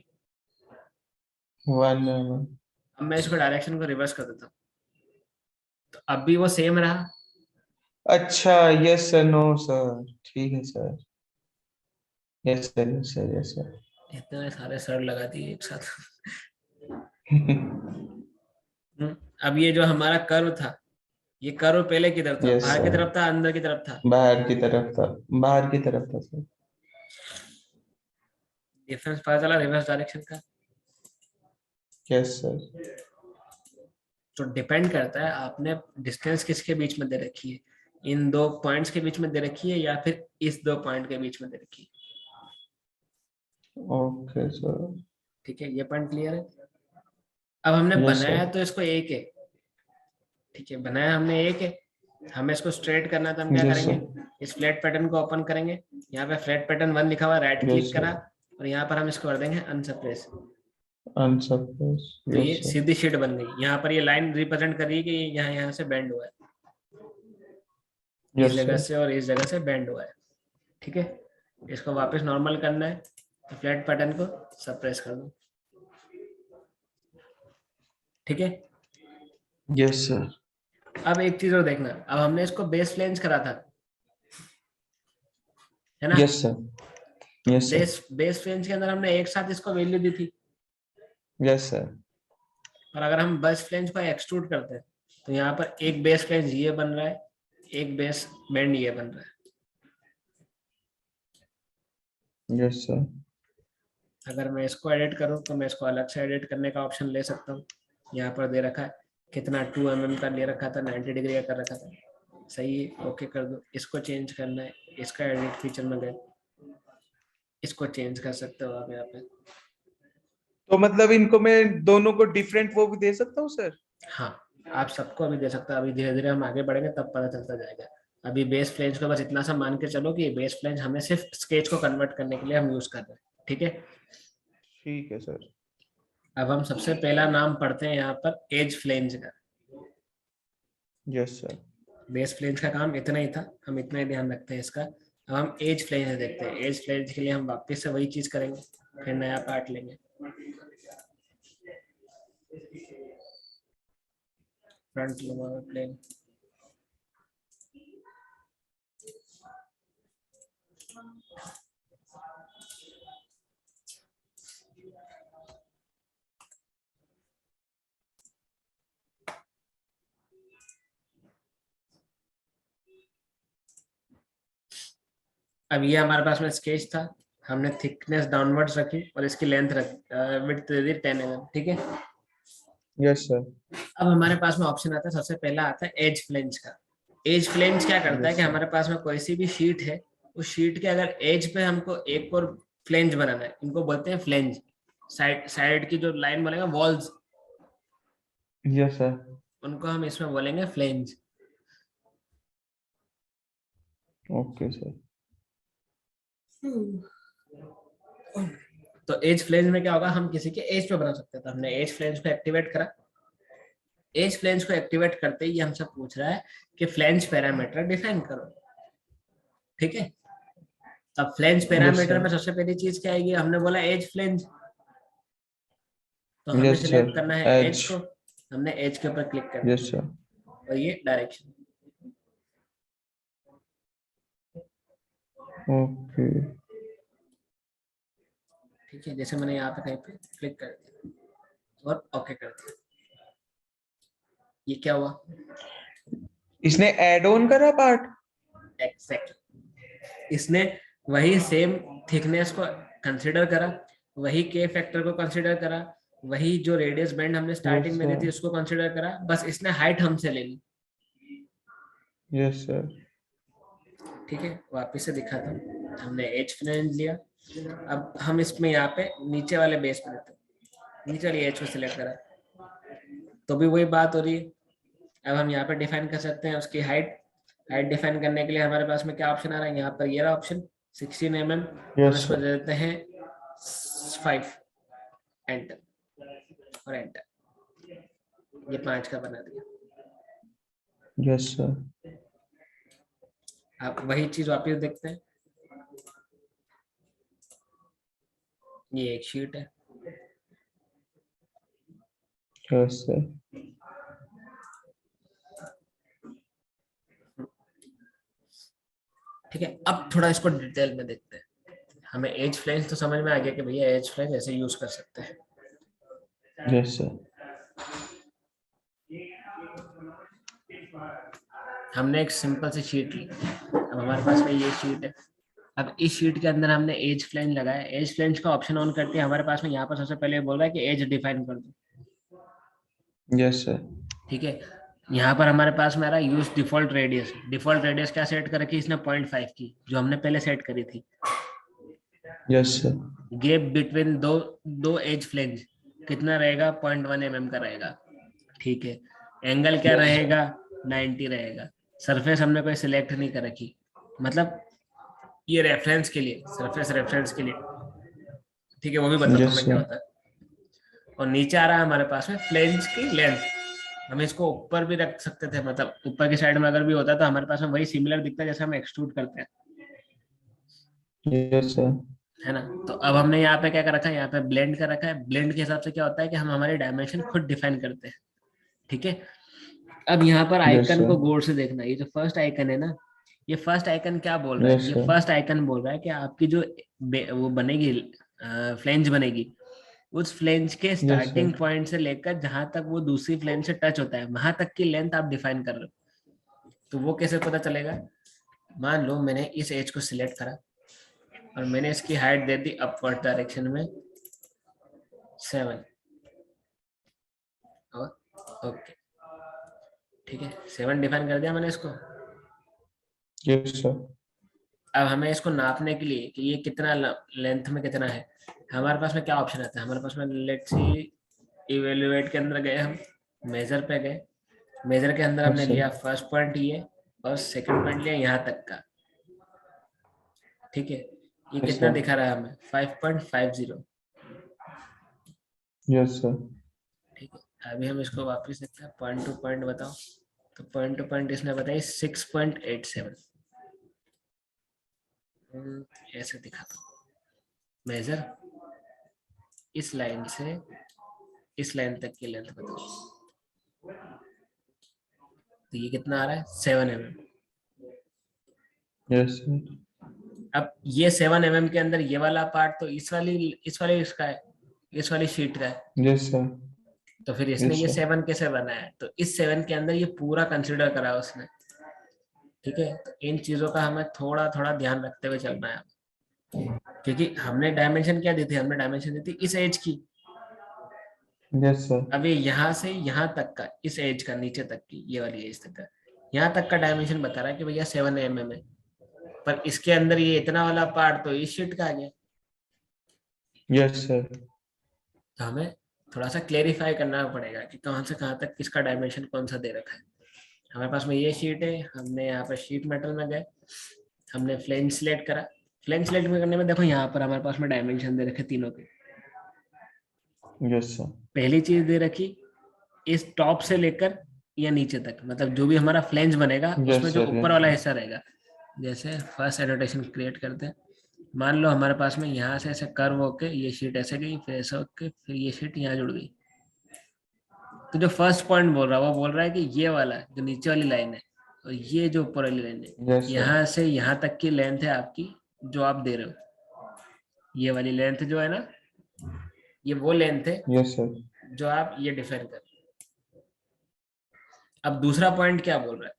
1 mm। अब मैं इसको डायरेक्शन को रिवर्स कर देता हूँ, तो अब भी वो सेम रहा। अच्छा, यस सर, नो सर, ठीक है sir. Yes sir. Yes sir. Yes sir. इतने सारे सर लगा दिए एक साथ। अब ये जो हमारा कर्व था, ये कर्व पहले किधर था, यस बाहर की सर। तरफ था अंदर की तरफ था। बाहर की तरफ था। बाहर की तरफ था सर। डिफरेंस पता चला रिवर्स डायरेक्शन का। Yes sir. तो डिपेंड करता है आपने डिस्टेंस किसके बीच में दे रखी है, इन दो पॉइंट्स के बीच में दे रखी है या फिर इस दो पॉइंट के बीच में दे रखी है। Okay sir. ठीक है, ये पॉइंट क्लियर है। अब हमने यस बनाया सर। तो इसको एक है, ठीक है, बनाया हमने एक है, हमें इसको स्ट्रेट करना है, तो हम क्या Yes, करेंगे, sir. इस फ्लैट पैटर्न को ओपन करेंगे, यहाँ पे फ्लैट पैटर्न 1 लिखा हुआ, राइट Yes, क्लिक sir. करा और यहाँ पर हम इसको कर देंगे अनसप्रेस। Unsuppress. तो ये Yes, sir. सीधी शीट बन गई। यहाँ पर ये लाइन रिप्रेजेंट कर रही है कि ये यहाँ से बेंड हुआ है, इस Yes, जगह sir. से और इस जगह से बेंड हुआ है। ठीक है, इसको वापस नॉर्मल करना है, तो फ्लैट पैटर्न को सप्रेस कर दो। ठीक है, Yes, sir. अब एक चीज और देखना, अब हमने इसको बेस फ्लेंज करा था, है ना? Yes, sir. Yes, sir. Base flange के अंदर हमने एक साथ इसको वैल्यू दी थी, Yes, sir. और अगर हम बेस फ्लेंज को एक्सट्रूड करते हैं तो यहाँ पर एक बेस फ्लेंज ये बन रहा है, एक बेस बेंड ये बन रहा है। Yes, sir. अगर मैं इसको एडिट करूँ तो मैं इसको अलग से एडिट करने का ऑप्शन ले सकता हूँ। यहाँ पर दे रखा है कितना 2 mm का ले रखा था, 90 डिग्री का कर रखा था, सही है, ओके कर दो। इसको चेंज करना है, इसका एडिट फीचर में गए, इसको चेंज कर सकते हो आप यहाँ पे। तो मतलब इनको मैं दोनों को डिफरेंट वो भी दे सकता हूँ सर? हाँ, आप सबको अभी दे सकते हो, अभी धीरे धीरे हम आगे बढ़ेंगे तब पता चलता जाएगा। अभी बेस फ्लेंज को बस इतना सा मान के चलो कि बेस फ्लेंज हमें सिर्फ स्केच को कन्वर्ट करने के लिए हम यूज कर रहे हैं। ठीक है, ठीक है सर। अब हम सबसे पहला नाम पढ़ते हैं यहाँ पर एज फ्लेंज का। Yes sir. बेस फ्लेंज का काम इतना ही था, हम इतना ही ध्यान रखते हैं इसका। अब हम एज फ्लेंज देखते हैं। एज फ्लेंज के लिए हम वापस से वही चीज करेंगे, फिर नया पार्ट लेंगे। फ्रंट लोअर प्लेन, अब ये हमारे पास में स्केच था, हमने थिकनेस डाउनवर्ड्स रखी और इसकी लेंथ रखी, विड्थ दे दी 10 mm। ठीक है, यस सर। अब हमारे पास में ऑप्शन आता है, सबसे पहला आता है एज फ्लेंज का। एज फ्लेंज क्या करता है Yes, कि sir. हमारे पास में कोई सी भी शीट है, उस शीट के अगर एज पे हमको एक और फ्लेंज बनाना है, इनको बोलते हैं फ्लेंज। साइड की जो लाइन बोलेंगे वॉल्स, यस सर। उनको हम इसमें बोलेंगे फ्लेंज। Okay sir. तो एज फ्लेंज में क्या होगा, हम किसी के एज पे बना सकते हैं। तो हमने एज फ्लेंज को एक्टिवेट करा। एज फ्लेंज को एक्टिवेट करते ही हमसे पूछ रहा है कि फ्लेंज पैरामीटर डिफाइन करो। ठीक है, अब फ्लेंज पैरामीटर में सबसे पहली चीज क्या आएगी, हमने बोला एज फ्लेंज, तो हमें यस सिलेक्ट सर। करना है एज को। हमने एज के ऊपर क्लिक करना है। Yes sir. और ये डायरेक्शन। ओके। ठीक है, जैसे मैंने यहाँ पे कहीं पे क्लिक कर दिया और ओके कर दिया, ये क्या हुआ, इसने ऐड ऑन करा पार्ट। एक्जैक्टली, इसने वही सेम थिकनेस को कंसीडर करा, वही के फैक्टर को कंसीडर करा, वही जो रेडियस बैंड हमने स्टार्टिंग में दी थी उसको कंसीडर करा, बस इसने हाइट हमसे ले ली। Yes sir. ठीक है, वापिस से दिखाता हूँ, हमने एज फ्लेंज लिया। अब हम इसमें यहाँ पे नीचे वाले बेस पे देते हैं, नीचे वाली एज को सिलेक्ट करा, तो भी वही बात हो रही है। अब हम यहाँ पे डिफाइन कर सकते हैं उसकी हाइट। हाइट डिफाइन करने के लिए हमारे पास में क्या ऑप्शन आ रहा है, यहाँ पर ये रहा ऑप्शन 16 mm। हम इसको दे देते हैं 5, एंटर, और एंटर, ये 5 का बना दिया। Yes sir. आप वही चीज वापस देखते हैं, ये एक शीट है। Yes sir. ठीक है, अब थोड़ा इसको डिटेल में देखते हैं। हमें एज फ्लेंज तो समझ में आ गया कि भैया एज फ्लेंज ऐसे यूज कर सकते हैं। Yes sir. हमने एक सिंपल सी शीट ली, अब हमारे पास में ये शीट है। अब इस शीट के अंदर हमने एज फ्लेंज लगाया। एज फ्लेंज का ऑप्शन ऑन करके हमारे पास में यहाँ पर सबसे पहले बोल रहा है कि एज डिफाइन कर दो। Yes sir. ठीक है, यहाँ पर हमारे पास में आ रहा है use default radius. Default radius क्या सेट कर रखी इसने, 0.5 की, जो हमने पहले सेट करी थी। Yes sir. गैप बिटवीन दो एज फ्लेंज कितना रहेगा, 0.1 mm का रहेगा। ठीक है, एंगल क्या Yes, sir. रहेगा, 90 रहेगा। सरफेस हमने कोई सिलेक्ट नहीं कर रखी, मतलब ये रेफरेंस के लिए, सरफेस रेफरेंस के लिए, ठीक है, वो भी बताता हूँ Yes, मैं क्या sir. होता है। और नीचे आ रहा है हमारे पास में फ्लेंज की लेंथ, हम इसको ऊपर भी रख सकते थे, मतलब ऊपर की साइड में अगर भी होता तो हमारे पास में वही सिमिलर दिखता है जैसे हम एक्सट्रूड करते हैं, Yes, sir. है ना। तो अब हमने यहाँ पे क्या कर रखा है, यहाँ पे ब्लेंड कर रखा है। ब्लेंड के हिसाब से क्या होता है कि हम हमारे डायमेंशन खुद डिफाइन करते हैं, ठीक है। अब यहाँ पर Yes, आइकन sir. को गौर से देखना, ये जो फर्स्ट आइकन है ना, ये फर्स्ट आइकन क्या बोल रहा है, Yes, ये sir. फर्स्ट आइकन बोल रहा है कि आपकी जो वो बनेगी, फ्लेंज बनेगी, उस फ्लेंज के Yes, sir. स्टार्टिंग पॉइंट से लेकर जहां तक वो दूसरी फ्लेंज से टच होता है, वहां तक की लेंथ आप डिफाइन कर रहे हो। तो वो कैसे पता चलेगा, मान लो मैंने इस एज को सिलेक्ट करा और मैंने इसकी हाइट दे दी अपवर्ड डायरेक्शन में 7, और ओके, ठीक है, 7 डिफाइन कर दिया मैंने इसको। Yes, sir. अब हमें इसको नापने के लिए कि ये कितना लेंथ में कितना है, हमारे पास में क्या ऑप्शन आता है, हमारे पास में लेट्स सी इवेल्युएट के अंदर गए हम, मेजर पे गए, मेजर के अंदर हमने Yes, sir. लिया फर्स्ट पॉइंट ये और सेकंड पॉइंट लिया यहाँ तक का, ठीक है। ये Yes, कितना sir. दिखा रहा है हमें, 5.50, Yes, sir. ठीक है। अभी हम इसको वापस देखते हैं, पॉइंट टू पॉइंट बताओ, तो पॉइंट टू पॉइंट इसने बताई 6.87, ऐसे दिखाता हूँ। मेजर इस लाइन से इस लाइन तक की लेंथ बताओ, तो ये कितना आ रहा है, 7 mm। Yes, sir. अब ये 7 mm के अंदर ये वाला पार्ट तो इस वाली इसका है, इस वाली शीट का है, Yes, sir. तो फिर इसने Yes, ये sir. 7 कैसे बनाया है, तो इस 7 के अंदर ये पूरा कंसिडर करा उसने, ठीक है। तो इन चीजों का हमें थोड़ा थोड़ा ध्यान रखते हुए चलना है, क्योंकि हमने डायमेंशन क्या दी थी, हमने डायमेंशन दी थी इस एज की। Yes, sir. अब ये यहाँ से यहाँ तक का, इस एज का नीचे तक की, ये वाली एज तक का, यहाँ तक का डायमेंशन बता रहा है कि भैया 7 mm है, पर इसके अंदर ये इतना वाला पार्ट तो इस शीट का आ गया। Yes, sir. तो हमें थोड़ा सा क्लेरिफाई करना पड़ेगा कि कहाँ से कहाँ तक किसका डायमेंशन कौन सा दे रखा है। हमारे पास में ये शीट है, हमने यहाँ पर शीट मेटल में गए, हमने फ्लेंज सिलेक्ट करा। फ्लेंज सिलेक्ट में करने में देखो यहाँ पर हमारे पास में डायमेंशन दे रखे तीनों के। Yes, sir. पहली चीज दे रखी इस टॉप से लेकर या नीचे तक, मतलब जो भी हमारा फ्लेंज बनेगा उसमें Yes, जो sir. ऊपर वाला हिस्सा रहेगा। जैसे फर्स्ट एनोटेशन क्रिएट करते हैं, मान लो हमारे पास में यहाँ से ऐसे कर्व होके ये शीट ऐसे गई, फिर ऐसे होके फिर ये शीट यहाँ जुड़ गई। तो जो फर्स्ट पॉइंट बोल रहा है वो बोल रहा है कि ये वाला जो नीचे वाली लाइन है और ये जो ऊपर वाली लाइन है, Yes, sir. यहाँ से यहाँ तक की लेंथ है आपकी जो आप दे रहे हो। ये वाली लेंथ जो है ना, ये वो लेंथ है Yes, sir. जो आप ये डिफाइन कर। अब दूसरा पॉइंट क्या बोल रहा है,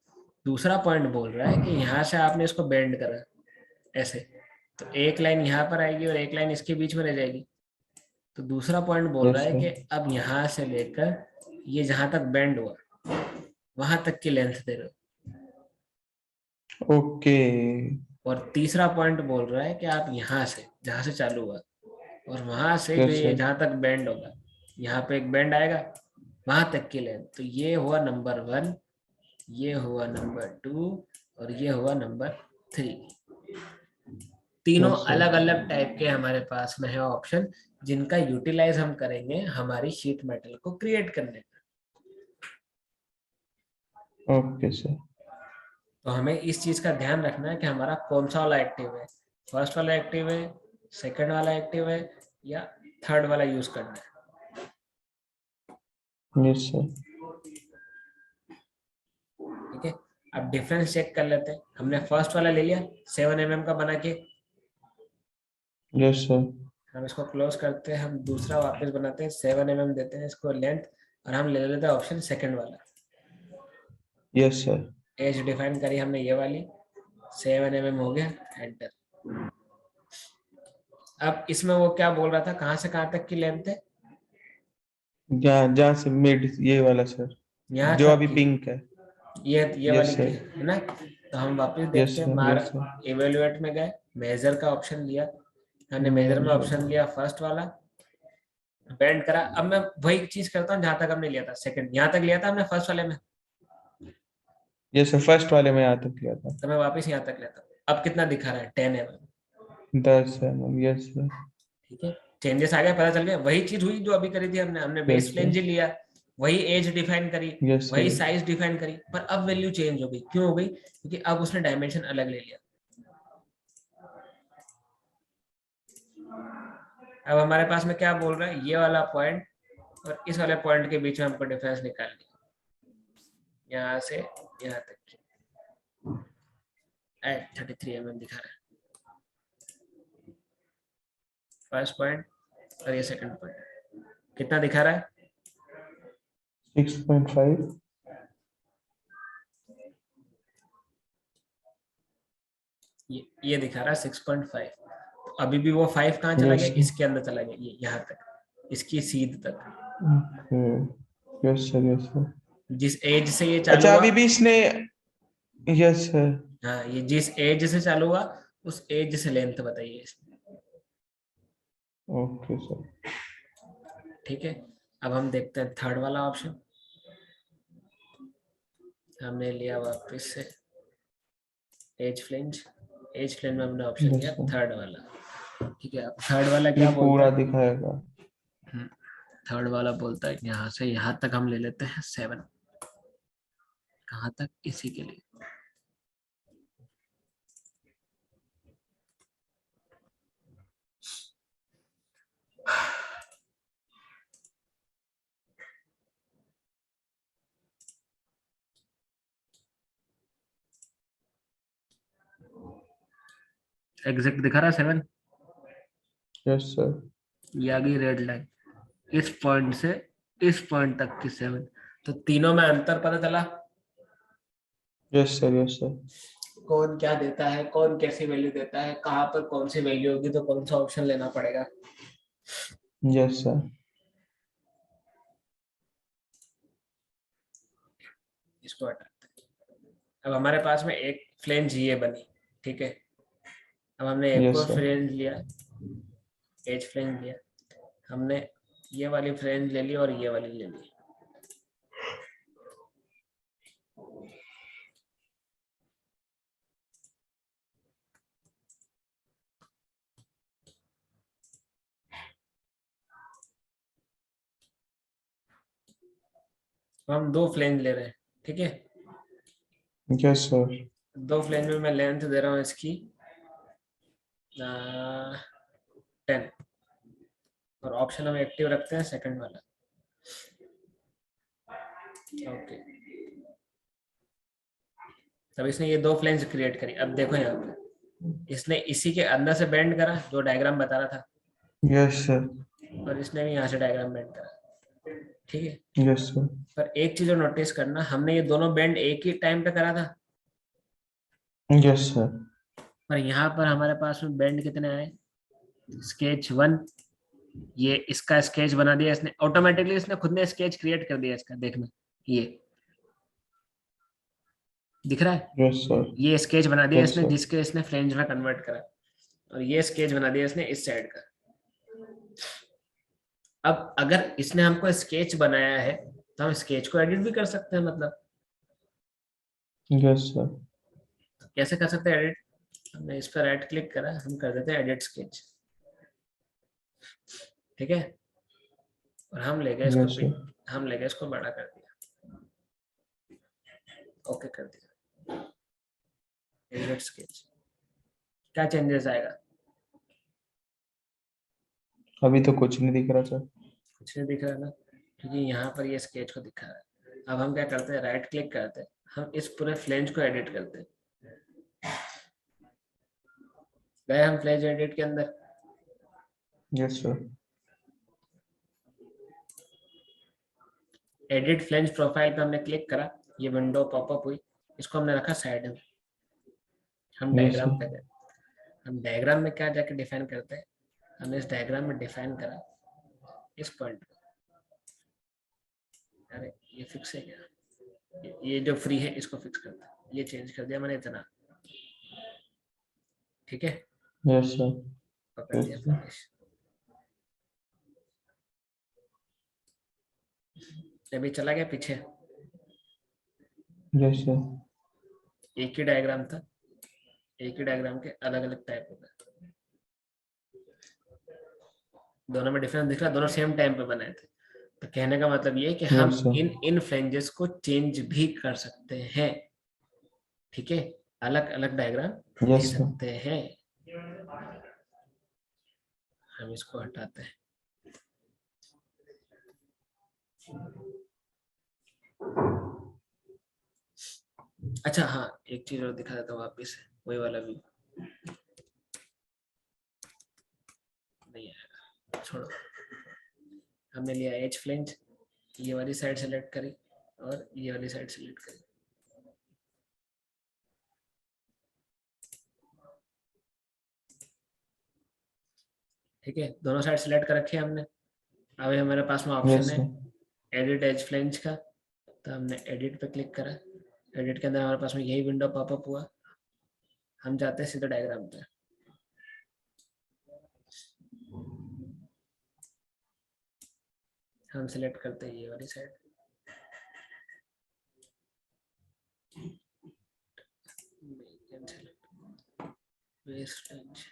दूसरा पॉइंट बोल रहा है कि यहाँ से आपने इसको बेंड करा ऐसे, तो एक लाइन यहाँ पर आएगी और एक लाइन इसके बीच में रह जाएगी। तो दूसरा पॉइंट बोल रहा Yes, है sir. कि अब यहाँ से लेकर ये जहां तक बेंड हुआ वहां तक की लेंथ दे रहे हो। Okay. और तीसरा पॉइंट बोल रहा है कि आप यहाँ से जहां से चालू हुआ और वहां से जो Yes, ये sir. जहां तक बेंड होगा, यहाँ पे एक बेंड आएगा, वहां तक की लेंथ। तो ये हुआ नंबर 1, ये हुआ नंबर 2 और ये हुआ नंबर 3। तीनों Yes, sir. अलग अलग टाइप के हमारे पास में है ऑप्शन, जिनका यूटिलाइज हम करेंगे हमारी शीट मेटल को क्रिएट करने में। Okay, sir. तो हमें इस चीज का ध्यान रखना है कि हमारा कौन सा वाला एक्टिव है, फर्स्ट वाला एक्टिव है, सेकंड वाला एक्टिव है या थर्ड वाला यूज करना है। Yes, sir. ठीक है, अब डिफरेंस चेक कर लेते हैं। हमने फर्स्ट वाला ले लिया 7 mm का बना के, Yes, sir. हम इसको क्लोज करते हैं, हम दूसरा वापस बनाते हैं, 7 mm देते हैं इसको लेंथ, और हम ले लेते हैं ऑप्शन सेकंड वाला। Yes, sir. एज डिफाइन करी हमने ये वाली, 7 mm हो गया, एंटर। अब इसमें वो क्या बोल रहा था, कहाँ से कहाँ तक की लेंथ है, जहाँ जहाँ से मिड ये वाला सर, यहाँ जो तक अभी की, पिंक है। ये Yes, वाली sir. की है ना। तो हम वापस Yes, देखते हैं, sir. मार Yes, sir. इवेल्युएट में गए, मेजर का ऑप्शन लिया, हमने मेजर में ऑप्शन लिया फर्स्ट वाला, बेंड करा, अब मैं वही चीज करता हूँ जहां तक हमने लिया था, सेकंड यहाँ तक लिया था हमने फर्स्ट वाले में, यस सर, फर्स्ट वाले में यहाँ तक किया था। तो मैं वापस यहाँ तक लेता हूँ। अब कितना दिखा रहा है, 10 mm। 10 mm, yes sir. ठीक है, चेंजेस आ गया, पता चल गया। वही चीज हुई जो अभी करी थी हमने, हमने बेस यस सर। फ्लेंज लिया, वही एज डिफाइन करी, यस वही सर। साइज डिफाइन करी, पर अब वैल्यू चेंज हो गई। क्यों हो गई? क्योंकि अब उसने डायमेंशन अलग ले लिया। अब हमारे पास में क्या बोल रहा है, ये वाला पॉइंट और इस वाले पॉइंट के बीच में हमको डिफरेंस निकालनी है, यहाँ से यहाँ तक की। 33 mm दिखा रहा है फर्स्ट पॉइंट, और ये सेकंड पॉइंट कितना दिखा रहा है? 6.5। ये दिखा रहा है 6.5। अभी भी वो 5 कहाँ चला यस गया, इसके अंदर चला गया, ये यहाँ तक, इसकी सीध तक, okay. Yes sir, yes sir. जिस एज से ये चालू अच्छा, हुआ। अभी भी इसने, यस सर। हाँ, ये जिस एज से चालू हुआ उस एज से लेंथ बताइए इसमें। Okay sir. ठीक है, अब हम देखते हैं थर्ड वाला ऑप्शन। हमने लिया वापस से एज फ्लेंज, एज फ्लेंज में हमने ऑप्शन यस लिया सर, थर्ड वाला। ठीक है, अब थर्ड वाला ये क्या बोलता पूरा है? दिखाएगा। थर्ड वाला बोलता है यहाँ से यहाँ तक हम ले लेते हैं 7। कहाँ तक? इसी के लिए। एग्जैक्ट दिखा रहा है 7। Yes sir. ये आ गई रेड लाइन, इस पॉइंट से इस पॉइंट तक की 7। तो तीनों में अंतर पता चला, यस सर। Yes sir. कौन क्या देता है, कौन कैसी वैल्यू देता है, कहाँ पर कौन सी वैल्यू होगी, तो कौन सा ऑप्शन लेना पड़ेगा। Yes sir. इसको हटाते हैं। अब हमारे पास में एक फ्लेंज ये बनी। ठीक है, अब हमने एक यस और सर। फ्लेंज लिया, एज फ्लेंज लिया, हमने ये वाली फ्लेंज ले ली और ये वाली ले ली। तो हम दो फ्लेंज ले रहे हैं। ठीक है, यस सर। दो फ्लेंज में मैं लेंथ दे रहा हूँ इसकी 10, और ऑप्शन हम एक्टिव रखते हैं सेकंड वाला। ओके, तब इसने ये दो फ्लेंज क्रिएट करी। अब देखो यहाँ पे इसने इसी के अंदर से बेंड करा जो डायग्राम बता रहा था, यस सर। और इसने भी यहाँ से डायग्राम बेंड करा। ठीक है, यस सर। पर एक चीज और नोटिस करना, हमने ये दोनों बेंड एक ही टाइम पे करा था, यस सर। पर यहाँ पर हमारे पास में बेंड कितने आए? स्केच 1। ये इसका स्केच बना दिया इसने ऑटोमेटिकली, इसने खुद ने स्केच क्रिएट कर दिया इसका, देखना ये दिख रहा है, यस सर। ये स्केच बना दिया यस इसने सर। जिसके इसने फ्लेंज में कन्वर्ट करा, और ये स्केच बना दिया इसने इस साइड का। अब अगर इसने हमको स्केच बनाया है तो हम स्केच को एडिट भी कर सकते हैं, मतलब यस सर। कैसे कर सकते हैं एडिट? हमने इस पर राइट क्लिक करा, हम कर देते हैं एडिट स्केच। ठीक है, और हम ले गए इसको यस सर। हम ले गए इसको बड़ा कर दिया, ओके कर दिया, एडिट स्केच। क्या चेंजेस आएगा? अभी तो कुछ नहीं दिख रहा सर। कुछ नहीं दिख रहा ना, क्योंकि यहाँ पर ये स्केच को दिखा रहा है। अब हम क्या करते हैं, राइट क्लिक करते हैं, हम इस पूरे फ्लेंज को एडिट करते हैं। गए हम फ्लेंज एडिट के अंदर, yes sir. Edit flange profile पे हमने क्लिक करा, ये विंडो पॉपअप हुई, इसको हमने रखा साइड में। हम यस डायग्राम सर। पे गए, हम डायग्राम में क्या जाके डिफाइन करते हैं, हमने इस डायग्राम में डिफाइन करा इस पॉइंट को। अरे ये फिक्स है क्या? ये जो फ्री है इसको फिक्स करता है, ये चेंज कर दिया मैंने इतना। ठीक है, यस सर। पकड़ यस दिया सर। फिनिश। अभी चला गया पीछे, यस सर। एक ही डायग्राम था, एक ही डायग्राम के अलग अलग टाइप हो गए, दोनों में डिफरेंस दिख रहा, दोनों सेम टाइम पे बनाए थे। तो कहने का मतलब ये है कि हम यस सर। इन फ्लेंजेस को चेंज भी कर सकते हैं, ठीक है, अलग अलग डायग्राम दे यस सर। सकते हैं। हम इसको हटाते हैं। अच्छा हाँ, एक चीज और दिखा देता हूँ वापिस, वही वाला व्यू नहीं आएगा, छोड़ो। हमने लिया एच फ्लेंज, ये वाली साइड सेलेक्ट करी और ये वाली साइड सेलेक्ट करी, ठीक है, दोनों साइड सेलेक्ट कर रखे हमने। अभी हमारे पास में ऑप्शन यस है सर। एडिट एज फ्लेंज का, तो हमने एडिट पे क्लिक करा, एडिट के अंदर हमारे पास में यही विंडो पॉपअप हुआ। हम जाते हैं सीधे डायग्राम पे, हम सिलेक्ट करते हैं ये वाली साइड, बेस फ्लेंज,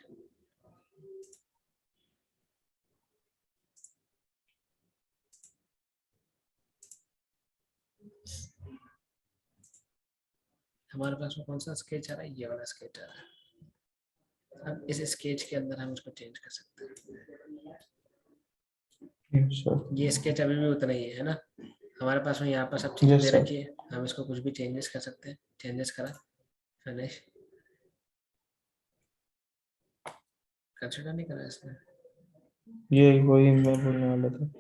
हमारे पास में कौन सा स्केच आ रहा है, ये वाला स्केच आ रहा है। अब इस स्केच के अंदर हम इसको चेंज कर सकते हैं। Yes sir. ये स्केच अभी भी उतना ही है ना, हमारे पास में यहाँ पर सब चीजें दे यस सर। रखी है, हम इसको कुछ भी चेंजेस कर सकते हैं। चेंजेस करा, फिनिश, कंसिडर नहीं करा इसने। ये वही मैं बोलने वाला था।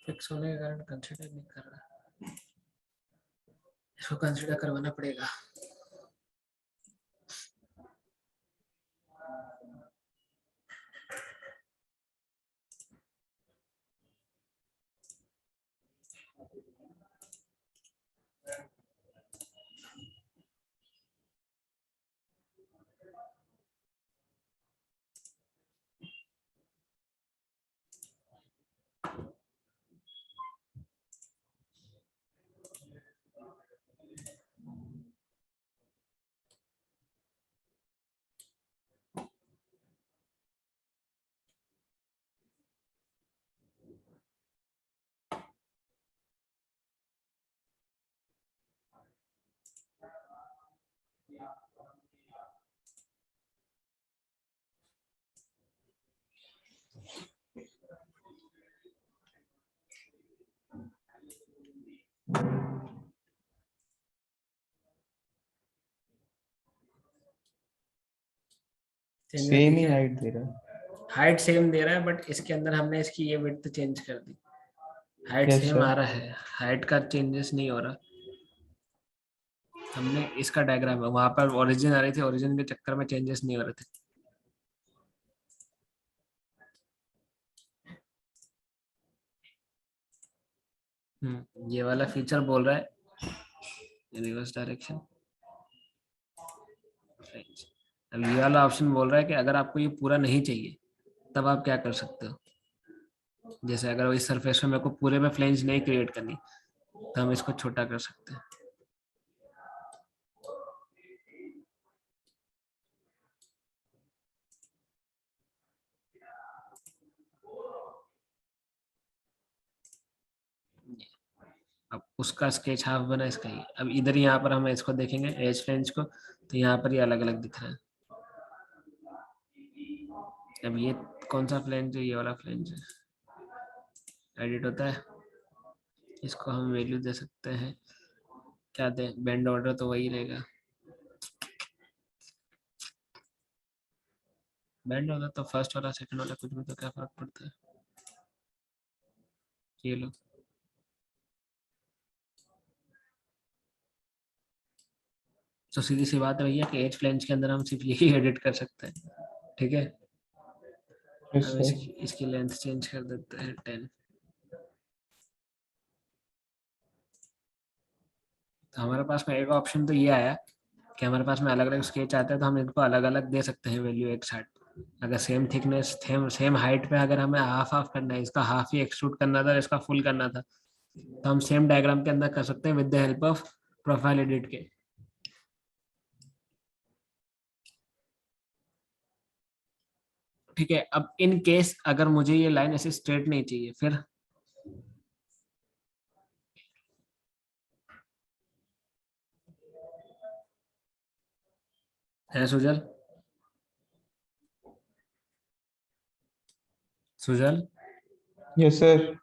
फिक्स होने के कारण कंसिडर नहीं कर रहा, इसको कंसिडर करवाना पड़ेगा। चेंजेस सेम ही दिखे, हाइट दे रहा है। हाइट सेम दे रहा है बट इसके अंदर हमने इसकी ये विड्थ चेंज कर दी। Height yes same sir. आ रहा है, हाइट का चेंजेस नहीं हो रहा। हमने इसका डायग्राम है, वहां पर ओरिजिन आ रही थी, ओरिजिन के चक्कर में चेंजेस नहीं हो रहे थे। ये वाला फीचर बोल रहा है रिवर्स डायरेक्शन। अब ये वाला ऑप्शन बोल रहा है कि अगर आपको ये पूरा नहीं चाहिए तब आप क्या कर सकते हो। जैसे अगर इस सरफेस में मेरे को पूरे में फ्लेंज नहीं क्रिएट करनी, तो हम इसको छोटा कर सकते हैं। अब उसका स्केच हाफ बना, इसका ही। अब इधर यहाँ पर हम इसको देखेंगे एज फ्लेंज को, तो यहाँ पर ये अलग अलग दिख रहा है। अब ये कौन सा फ्लेंज है, ये वाला फ्लेंज है, एडिट होता है, इसको हम वैल्यू दे सकते हैं, क्या दे, बेंड ऑर्डर तो वही रहेगा, बेंड ऑर्डर तो फर्स्ट वाला सेकंड वाला कुछ भी, तो क्या फर्क पड़ता है। ये लो, तो सीधी सी बात है भैया कि एज फ्लेंज के अंदर हम सिर्फ यही एडिट कर सकते हैं, ठीक है। यस अब सर। इसकी लेंथ चेंज कर देते हैं 10। तो हमारे पास में एक ऑप्शन तो ये आया कि हमारे पास में अलग अलग स्केच आते हैं, तो हम इनको अलग अलग दे सकते हैं वैल्यू एक साथ। अगर सेम थिकनेस सेम हाइट पे अगर हमें हाफ हाफ करना है, इसका हाफ ही एक्सट्रूड करना था, इसका फुल करना था, तो हम सेम डायग्राम के अंदर कर सकते हैं with the help of profile edit के। ठीक है, अब इन केस अगर मुझे ये लाइन ऐसे स्ट्रेट नहीं चाहिए, फिर है सुजल, सुजल यस सर।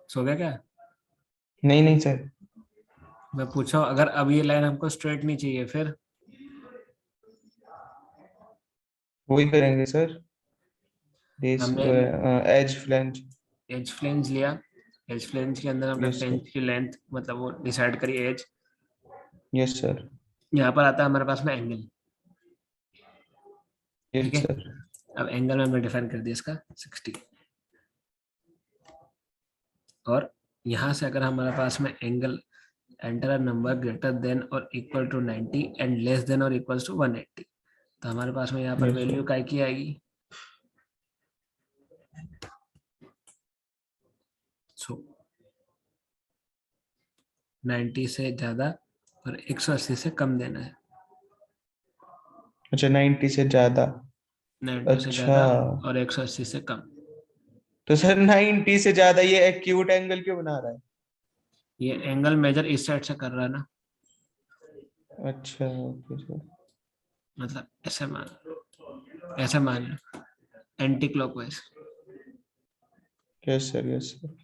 सो गया क्या? नहीं नहीं सर। मैं पूछा अगर अब ये लाइन हमको स्ट्रेट नहीं चाहिए, फिर वही करेंगे सर, बेस हमने एज फ्लैंज। एज फ्लेंज लिया, एज फ्लेंज के अंदर हमने यस सर। फ्लेंज की लेंथ मतलब वो डिसाइड करी एज। Yes sir. यहाँ पर आता है हमारे पास में एंगल, ठीक यस है। सर। अब एंगल में हमने डिफाइन कर दिया इसका 60, और यहाँ से अगर हमारे पास में angle enter a number greater than और equal to 90 and less than और इक्वल्स टू 180, तो हमारे पास में यहाँ पर यस वैल्यू सर। काय की आएगी, सो 90 से ज्यादा और 180 से कम देना है। अच्छा 90 से ज्यादा। 90 से अच्छा, ज्यादा और 180 से कम। तो सर 90 से ज्यादा ये एक्यूट एंगल क्यों बना रहा है? ये एंगल मेजर इस साइड से कर रहा है ना, अच्छा ओके सर। मतलब ऐसे मान लो, anticlockwise. Yes sir. Yes sir.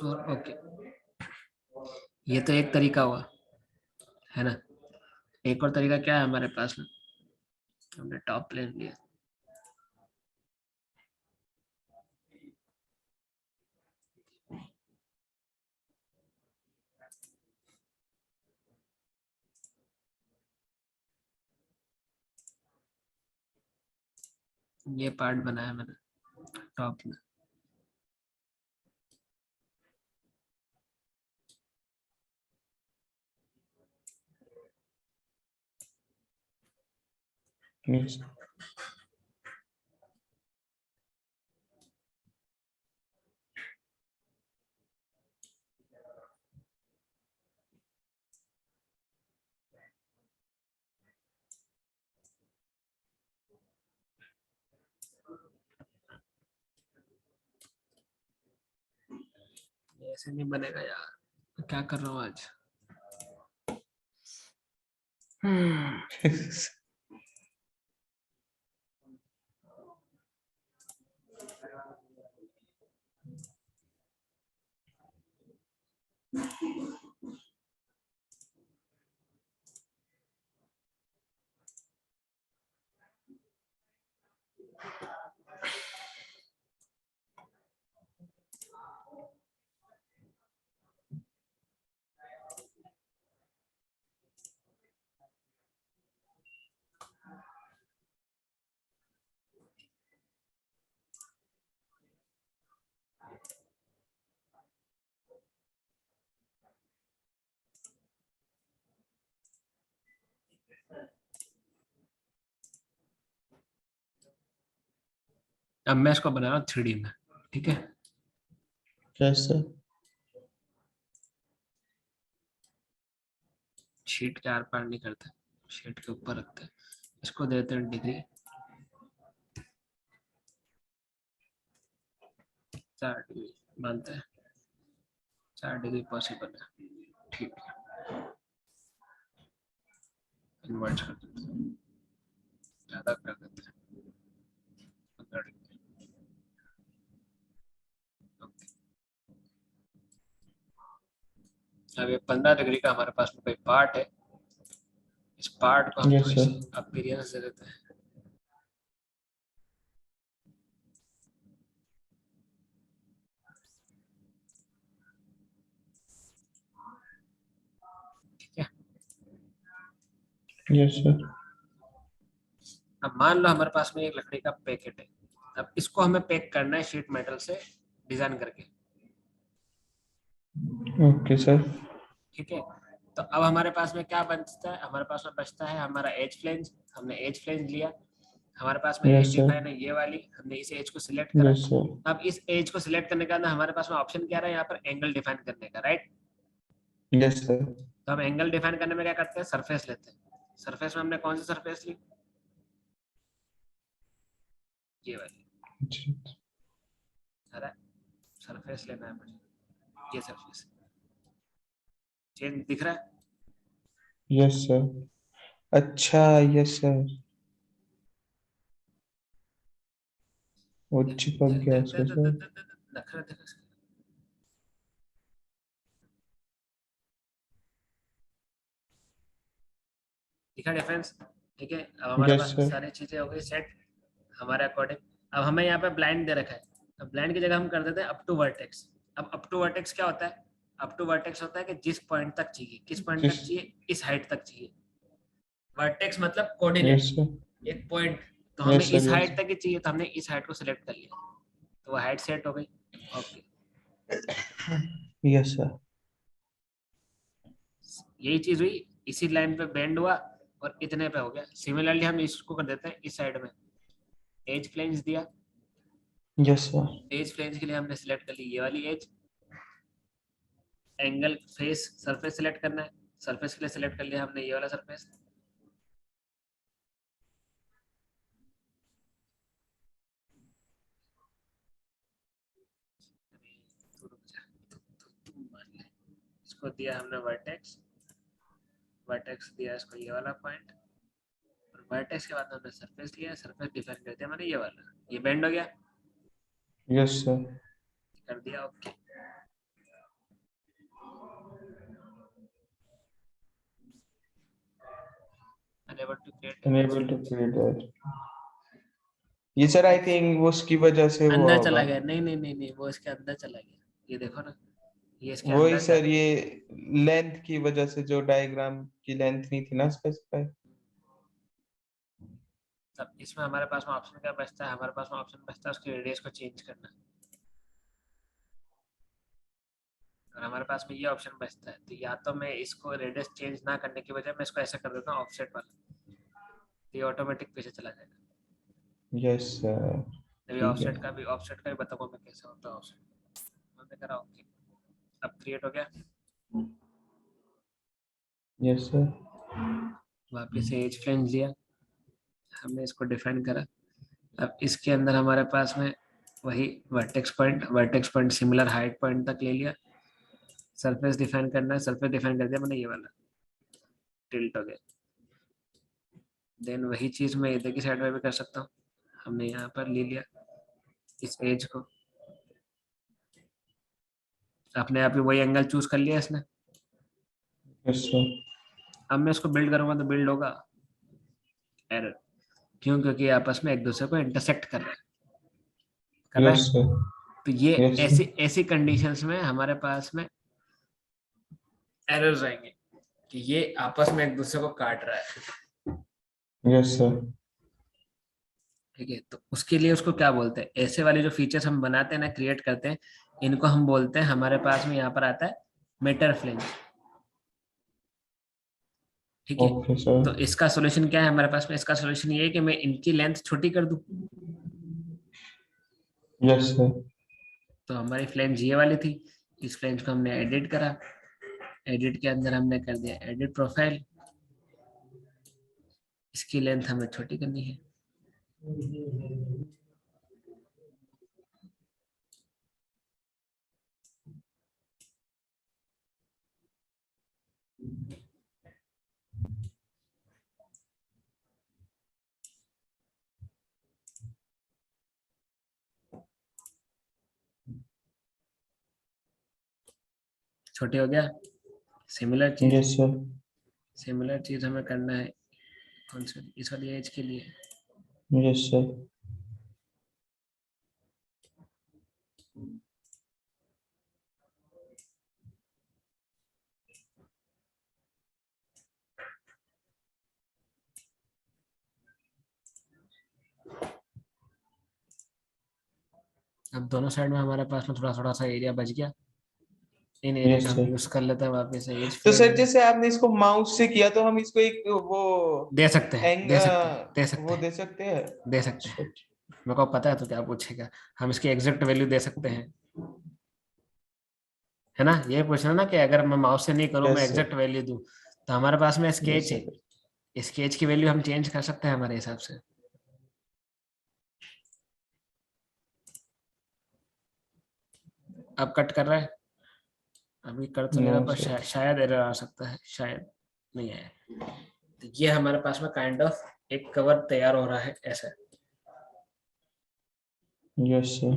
और ओके, ये तो एक तरीका हुआ, है ना। एक और तरीका क्या है हमारे पास में, हमने टॉप प्लेन लिया, ये पार्ट बनाया मैंने टॉप में, यस। ये ऐसे नहीं बनेगा यार, क्या कर रहा हूँ आज। अब मैं इसको बना रहा हूँ 3D में, ठीक है। Yes sir. शीट के आर पार नहीं करते, शीट के ऊपर रखते हैं, इसको देते हैं डिग्री 4 डिग्री, मानते हैं 4 डिग्री पॉसिबल है, ठीक है। इन्वर्ट कर देते हैं, ज्यादा कर देते हैं 15 डिग्री। ओके, अब ये 15 डिग्री का हमारे पास में कोई पार्ट है, इस पार्ट को हम यस थोड़ी सर। सी अपीयरेंस दे देते हैं। ठीक है, यस सर। अब मान लो हमारे पास में एक लकड़ी का पैकेट है, अब इसको हमें पैक करना है शीट मेटल से डिजाइन करके। Okay sir. ठीक है, तो अब हमारे पास में क्या बचता है, हमारे पास में बचता है हमारा एज फ्लेंज। हमने एज फ्लेंज लिया, हमारे पास में एज यस सर। डिफाइन है ये वाली, हमने इस एज को सिलेक्ट करा। Yes sir. अब इस एज को सिलेक्ट करने के बाद हमारे पास में ऑप्शन क्या रहा है यहाँ पर, एंगल डिफाइन करने का, राइट। Yes sir. तो हम एंगल डिफाइन करने में क्या करते हैं, सरफेस लेते हैं। सरफेस में हमने कौन सी सरफेस ली, ये वाली। अरे सरफेस लेना है मुझे, ये सरफेस चेंज दिख रहा है। Yes sir. अच्छा। Yes sir. वो चिपक गया उसका सर। नखरा दिख रहा है। दिखा डिफरेंस। ठीक है, अब हमारे यस पास में सर। सारी चीजें हो गई सेट हमारे अकॉर्डिंग। अब हमें यहाँ पे ब्लाइंड दे रखा है, अब ब्लाइंड की जगह हम कर देते हैं अप टू वर्टेक्स। अब अप टू वर्टेक्स क्या होता है, अप टू वर्टेक्स होता है कि जिस पॉइंट तक चाहिए, किस पॉइंट तक जिस। चाहिए, इस हाइट तक चाहिए। वर्टेक्स मतलब यस कोऑर्डिनेट, सर। एक पॉइंट। तो हमें यस सर। इस यस। हाइट तक ही चाहिए, तो हमने इस हाइट को सिलेक्ट कर लिया, तो वो हाइट सेट हो गई। Okay, yes sir. यही चीज हुई, इसी लाइन पे बेंड हुआ और इतने पे हो गया। सिमिलरली हम इसको कर देते हैं इस साइड में, एज फ्लेंज दिया। Yes sir. एज फ्लेंज के लिए हमने सिलेक्ट कर ली ये वाली edge. Angle face surface select करना है, सरफेस के लिए सिलेक्ट कर लिया हमने ये वाला सरफेस। इसको दिया हमने वर्टेक्स, वर्टेक्स दिया इसको ये वाला पॉइंट, और वर्टेक्स के बाद हमने सरफेस लिया, सरफेस डिफाइन कर दिया मैंने ये वाला, ये बेंड हो गया, यस सर। कर दिया okay. Unable to create image, unable to create that. ये सर आई थिंक वो उसकी वजह से हुआ अंदर चला होगा। गया, नहीं नहीं नहीं नहीं, वो इसके अंदर चला गया, ये देखो ना, ये इसके वही अंदर जा। सर, ये लेंथ की वजह से, जो डायग्राम की लेंथ नहीं थी ना स्पेसिफाई। तब इसमें हमारे पास में ऑप्शन क्या बचता है, हमारे पास में ऑप्शन बचता है उसकी रेडियस को चेंज करना, और हमारे पास में ये ऑप्शन बचता है। तो या तो मैं इसको रेडियस चेंज ना करने की बजाय मैं इसको ऐसा कर देता हूँ ऑफसेट वाला, तो ये ऑटोमेटिक पीछे चला जाएगा। Yes sir. अभी ठीक है। ऑफसेट का भी बताऊँ मैं कैसे होता है ऑफसेट। मैंने करा ओके, अब क्रिएट हो गया। Yes sir. वापस से एज फ्लेंज लिया, हमने इसको डिफाइन करा। अब इसके अंदर हमारे पास में वही vertex point similar height point तक ले लिया। सरफेस डिफाइन करना है, सरफेस डिफाइन कर दिया मैंने ये वाला, टिल्ट हो गया। देन वही चीज मैं इधर की साइड में भी कर सकता हूँ। हमने यहाँ पर ले लिया इस एज को, अपने आप ही वही एंगल चूज कर लिया इसने। Yes sir. अब मैं इसको बिल्ड करूंगा तो बिल्ड होगा एरर, क्यों, क्योंकि आपस में एक दूसरे को इंटरसेक्ट कर रहा यस है। सर। तो ये यस सर। ऐसी ऐसी कंडीशंस में हमारे पास में एरर्स आएंगे कि ये आपस में एक दूसरे को काट रहा है। Yes sir. ठीक है, तो उसके लिए उसको क्या बोलते हैं, ऐसे वाले जो फीचर्स हम बनाते हैं ना, क्रिएट करते हैं, इनको हम बोलते हैं, हमारे पास में यहाँ पर आता है मेटर फ्लेंज। ठीक है, ओके सर। तो इसका सॉल्यूशन क्या है हमारे पास में, इसका सॉल्यूशन ये है कि मैं इनकी लेंथ छोटी कर दूं। Yes sir. तो हमारी फ्लेंज ये वाली थी, इस फ्लेंज को हमने एडिट करा, एडिट के अंदर हमने कर दिया एडिट प्रोफाइल, इसकी लेंथ हमें छोटी करनी है। छोटी हो गया। सिमिलर चीज, यस सर। सिमिलर चीज हमें करना है कौन से, इस वाली एज के लिए। Yes sir. अब दोनों साइड में हमारे पास में थोड़ा थोड़ा सा एरिया बच गया। इन एरिया यस का हम सर। यूज कर लेते हैं वापस से एज तो फ्लेयर सर में। जैसे आपने इसको माउस से किया, तो हम इसको एक वो दे सकते हैं, एंग दे सकते हैं, दे सकते वो हैं, दे सकते हैं। दे सकते हैं। मेरे को पता है तो क्या पूछेगा। हम इसकी एग्जैक्ट वैल्यू दे सकते हैं, है ना। ये पूछना ना कि अगर मैं माउस से नहीं करूँ, मैं यस सर। एग्जैक्ट वैल्यू दूं। तो हमारे पास में यस स्केच है, सर। स्केच की वैल्यू हम चेंज कर सकते हैं हमारे हिसाब से। अब कट कर रहा है, अभी कर तो नहीं नो रहा, पर सर। शायद एरर आ सकता है, शायद नहीं आया। तो ये हमारे पास में काइंड ऑफ एक कवर तैयार हो रहा है ऐसा। Yes sir.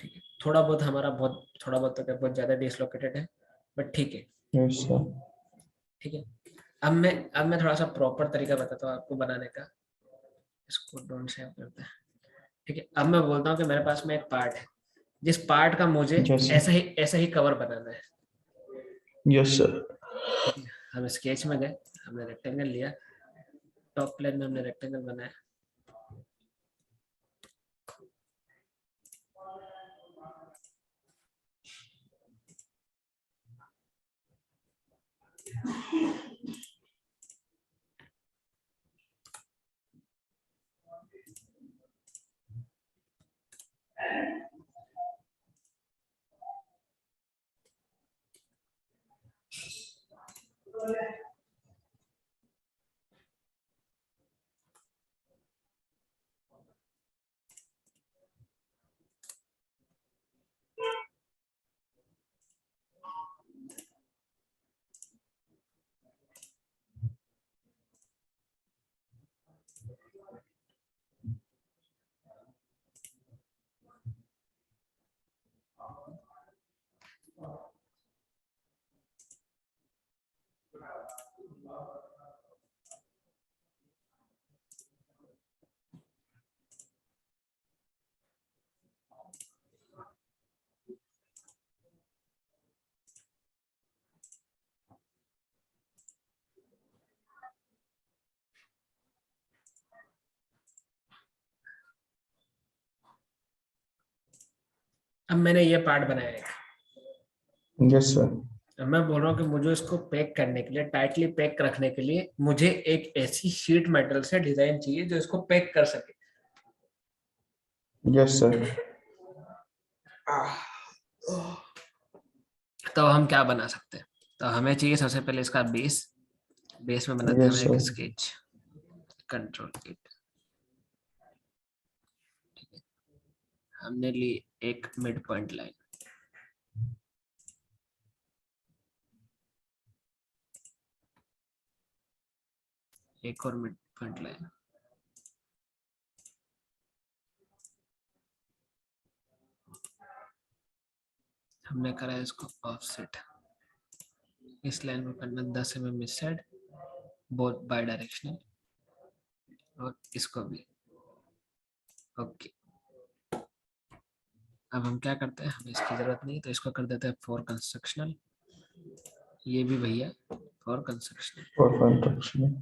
ठीक है, थोड़ा बहुत हमारा, बहुत थोड़ा बहुत तो क्या, बहुत ज्यादा डिसलोकेटेड है, बट ठीक है। Yes sir. ठीक है, अब मैं थोड़ा सा प्रॉपर तरीका बताता हूँ आपको बनाने का। इसको डोंट सेव करते हैं। ठीक है, अब मैं बोलता हूँ कि मेरे पास में एक पार्ट है, जिस पार्ट का मुझे यस सर। ऐसा ही कवर बनाना है। Yes sir. ठीक है, हम स्केच में गए, हमने रेक्टेंगल लिया, टॉप प्लेन में हमने रेक्टेंगल बनाया। अब मैंने ये पार्ट बनाया है। Yes sir. अब मैं बोल रहा हूँ कि मुझे इसको पैक करने के लिए, टाइटली पैक रखने के लिए, मुझे एक ऐसी शीट मेटल से डिजाइन चाहिए जो इसको पैक कर सके। Yes sir. तो हम क्या बना सकते हैं। तो हमें चाहिए सबसे पहले इसका बेस। बेस में बनाते हैं यस हम एक सर। Sketch, control it. हमने ली एक मिड पॉइंट लाइन, एक और मिड पॉइंट लाइन। हमने करा है इसको ऑफसेट, इस लाइन को करना 10 mm इस साइड, बोथ बाय डायरेक्शनल, और इसको भी। ओके, अब हम क्या करते हैं, हमें इसकी जरूरत नहीं, तो इसको कर देते हैं फॉर कंस्ट्रक्शनल। ये भी भैया फॉर कंस्ट्रक्शनल। For construction.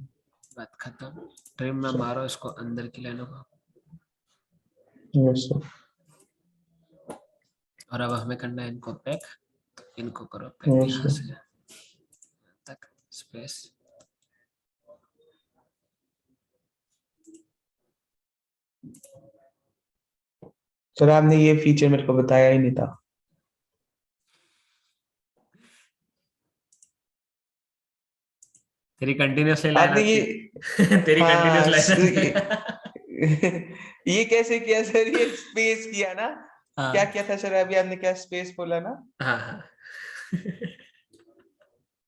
बात खत्म। ट्रिम में मारो इसको अंदर की लाइनों को। Yes sir. और अब हमें करना है इनको पैक, तो इनको करो पैक यस यहाँ सर। से तक स्पेस। सर आपने ये फीचर मेरे को बताया ही नहीं था। तेरी कंटिन्यूअसली लाइन आपने आती ये है तेरी कंटिन्यूअस हाँ लाइन आती है। ये कैसे किया सर, ये स्पेस किया ना? क्या हाँ किया था सर अभी आपने, क्या स्पेस बोला ना? हाँ हाँ।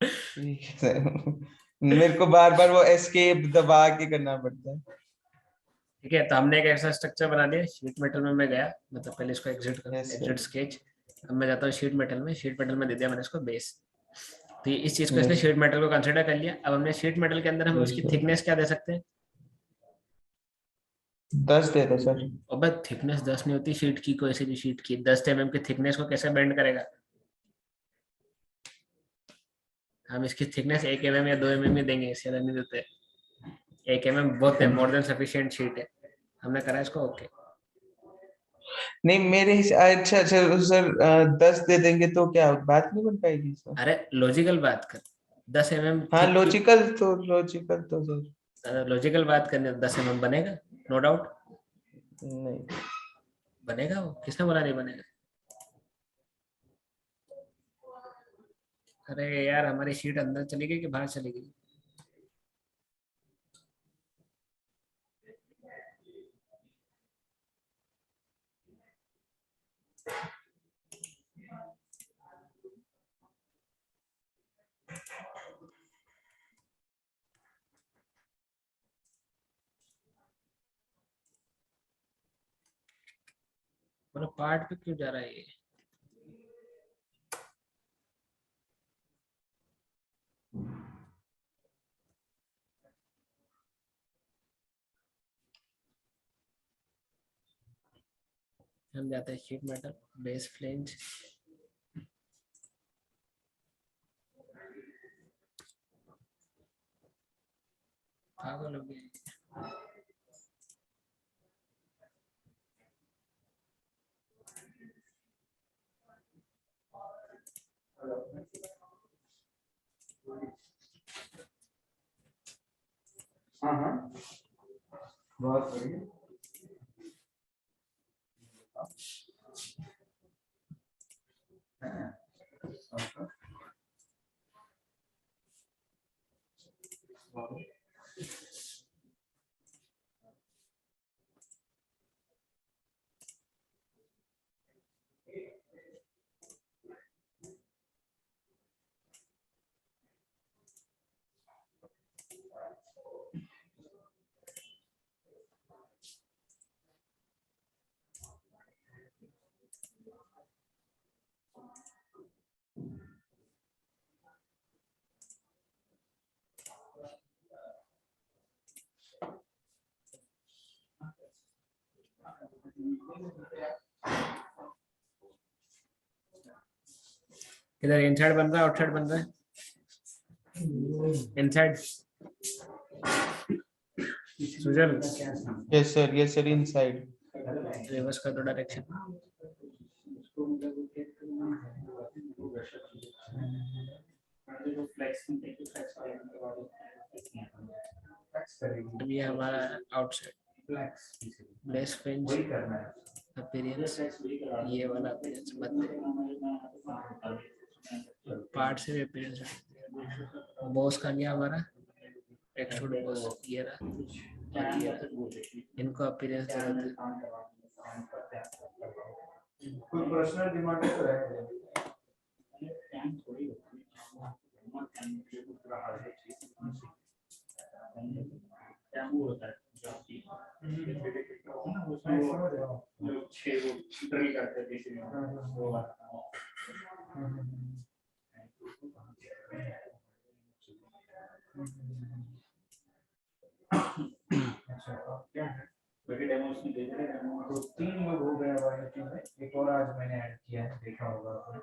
ठीक है सर। मेरे को बार बार वो एस्केप दबा के करना पड़ता है। ठीक है, तो हमने एक ऐसा स्ट्रक्चर बना दिया। शीट मेटल में मैं गया, मतलब पहले इसको exit yes sir. Exit sketch. अब मैं जाता हूँ शीट मेटल में, शीट मेटल में दे दिया मैंने इसको बेस। तो इस चीज को इसने शीट मेटल को कंसिडर कर लिया। अब हमने शीट मेटल के अंदर हम उसकी थिकनेस क्या दे सकते हैं? 10 दे दो सर। अब थिकनेस 10 नहीं होती शीट की, कोई सी भी शीट की 10 mm की थिकनेस को कैसे बेंड करेगा? हम इसकी थिकनेस 1 mm या 2 mm ही देंगे, इससे ज्यादा नहीं देते। 1 mm बहुत है, मोर देन सफिशिएंट शीट है। हमने करा इसको ओके। नहीं मेरे अच्छा अच्छा सर, 10 दे देंगे तो क्या बात नहीं बन पाएगी सर? अरे लॉजिकल बात कर, 10 mm हाँ थिक की, लॉजिकल तो सर लॉजिकल बात करने 10 mm बनेगा, नो डाउट नहीं। बनेगा। वो किसने बोला नहीं बनेगा? अरे यार हमारी शीट अंदर चली गई कि बाहर चली गई? मतलब पार्ट पे क्यों जा रहा है ये? हम जाते हैं शीट मेटल बेस फ्लेंज। पागल हो गए। हाँ हाँ बहुत बढ़िया। इधर इनसाइड बन रहा है आउटसाइड बन रहा है? Inside Sujal yes sir inside. Reverse कर दो डायरेक्शन। ये हमारा आउटसाइड बेस फ्रेंच अपीयरेंस, ये वाला अपीयरेंस मत पार्ट से भी अपीयरेंस। बॉस का गया हमारा एक्सट्रूड बॉस, ये रहा और ये रहा। इनको अपीयरेंस दे देते हैं। कोई पर्सनल डिमांड तो है? तो 3 लोग हो गए हमारे टीम में, एक और आज मैंने ऐड किया है, देखा होगा आपने।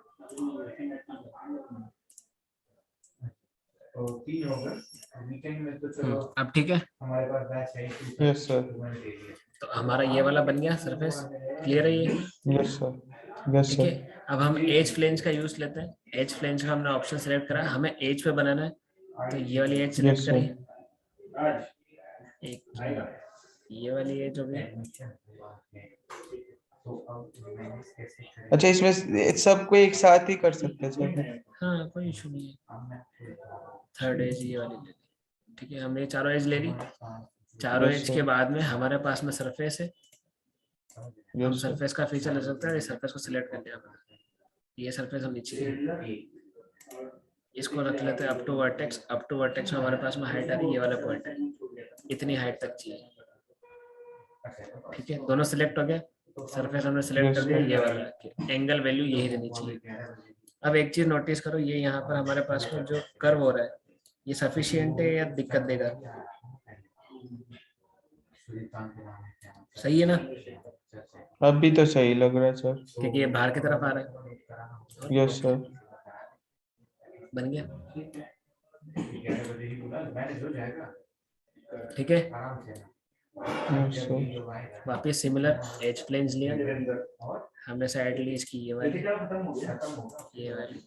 तो 3 हो गए वीकेंड में, तो चलो अब ठीक है। हमारे पास बैच है। Yes sir. तो हमारा ये वाला बन गया सरफेस, क्लियर है ये? यस सर ठीक है। अब हम एज फ्लेंज का यूज लेते हैं। एज फ्लेंज का हमने ऑप्शन सेलेक्ट करा, हमें एज पे बनाना है, तो ये वाली एज सेलेक्ट करिए। एक ये वाली एज हो गई। अच्छा इसमें सबको एक साथ ही कर सकते हैं सर? हाँ कोई इशू नहीं है। थर्ड एज ये वाली ले ली, ठीक है। हमने चारों एज ले ली। चारों एज के बाद में हमारे पास में सरफेस है, हम सरफेस का फीचर ले सकते हैं। सरफेस को सिलेक्ट कर लिया, ये सरफेस हम नीचे इसको रख लेते हैं up to vertex. Up to vertex में हमारे पास में हाइट आ रही है, ये वाला पॉइंट है, इतनी हाइट तक चाहिए। ठीक है, दोनों सिलेक्ट हो गए। सरफेस हमने सिलेक्ट कर दिया, ये वाला एंगल वैल्यू यही रहनी चाहिए। अब एक चीज नोटिस करो, ये यहाँ पर हमारे पास में जो कर्व हो रहा है ये सफिशिएंट है या दिक्कत देगा? सही है ना? अभी तो सही लग रहा है सर। क्योंकि ये बाहर की तरफ आ रहा है। Yes sir. बन गया, ठीक है। Yes sir. वापिस सिमिलर एज प्लेन्स लिया हमने, साइड ली इसकी ये वाली, ये वाली, ये वाली।